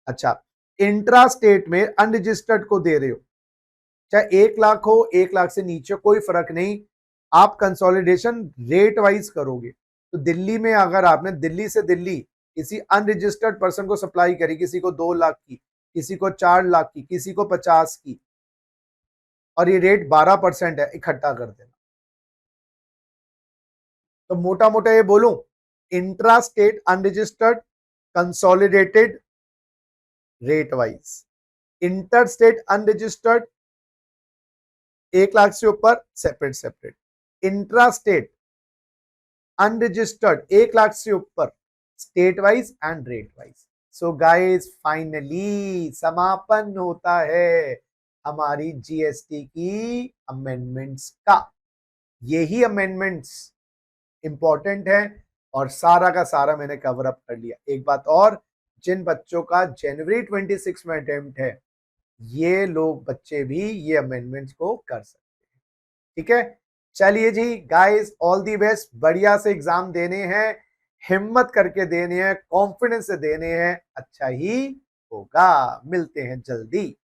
अच्छा, इंट्रा स्टेट में अनरजिस्टर्ड को दे रहे हो, चाहे 1 लाख हो 1 लाख से नीचे कोई फर्क नहीं, आप कंसोलिडेशन रेट वाइज करोगे। तो दिल्ली में अगर आपने दिल्ली से दिल्ली किसी अनरजिस्टर्ड पर्सन को सप्लाई करी, किसी को 2 लाख की, किसी को 4 लाख की, किसी को 50 की, और ये रेट 12% है, इकट्ठा कर देना। तो मोटा मोटा ये बोलूं, intra state unregistered consolidated rate wise, inter state unregistered 1 lakh से ऊपर separate separate, intra state unregistered 1 lakh से ऊपर state wise and rate wise. So guys, finally समापन होता है हमारी जीएसटी की अमेंडमेंट्स का। यही अमेंडमेंट्स इंपॉर्टेंट है और सारा का सारा मैंने कवर अप कर लिया। एक बात और, जिन बच्चों का जनवरी 26 में अटेम्प्ट है, ये लोग बच्चे भी ये अमेंडमेंट्स को कर सकते हैं। ठीक है, चलिए जी गाइस, ऑल दी बेस्ट, बढ़िया से एग्जाम देने हैं, हिम्मत करके देने हैं, कॉन्फिडेंस से देने हैं, अच्छा ही होगा। मिलते हैं जल्दी।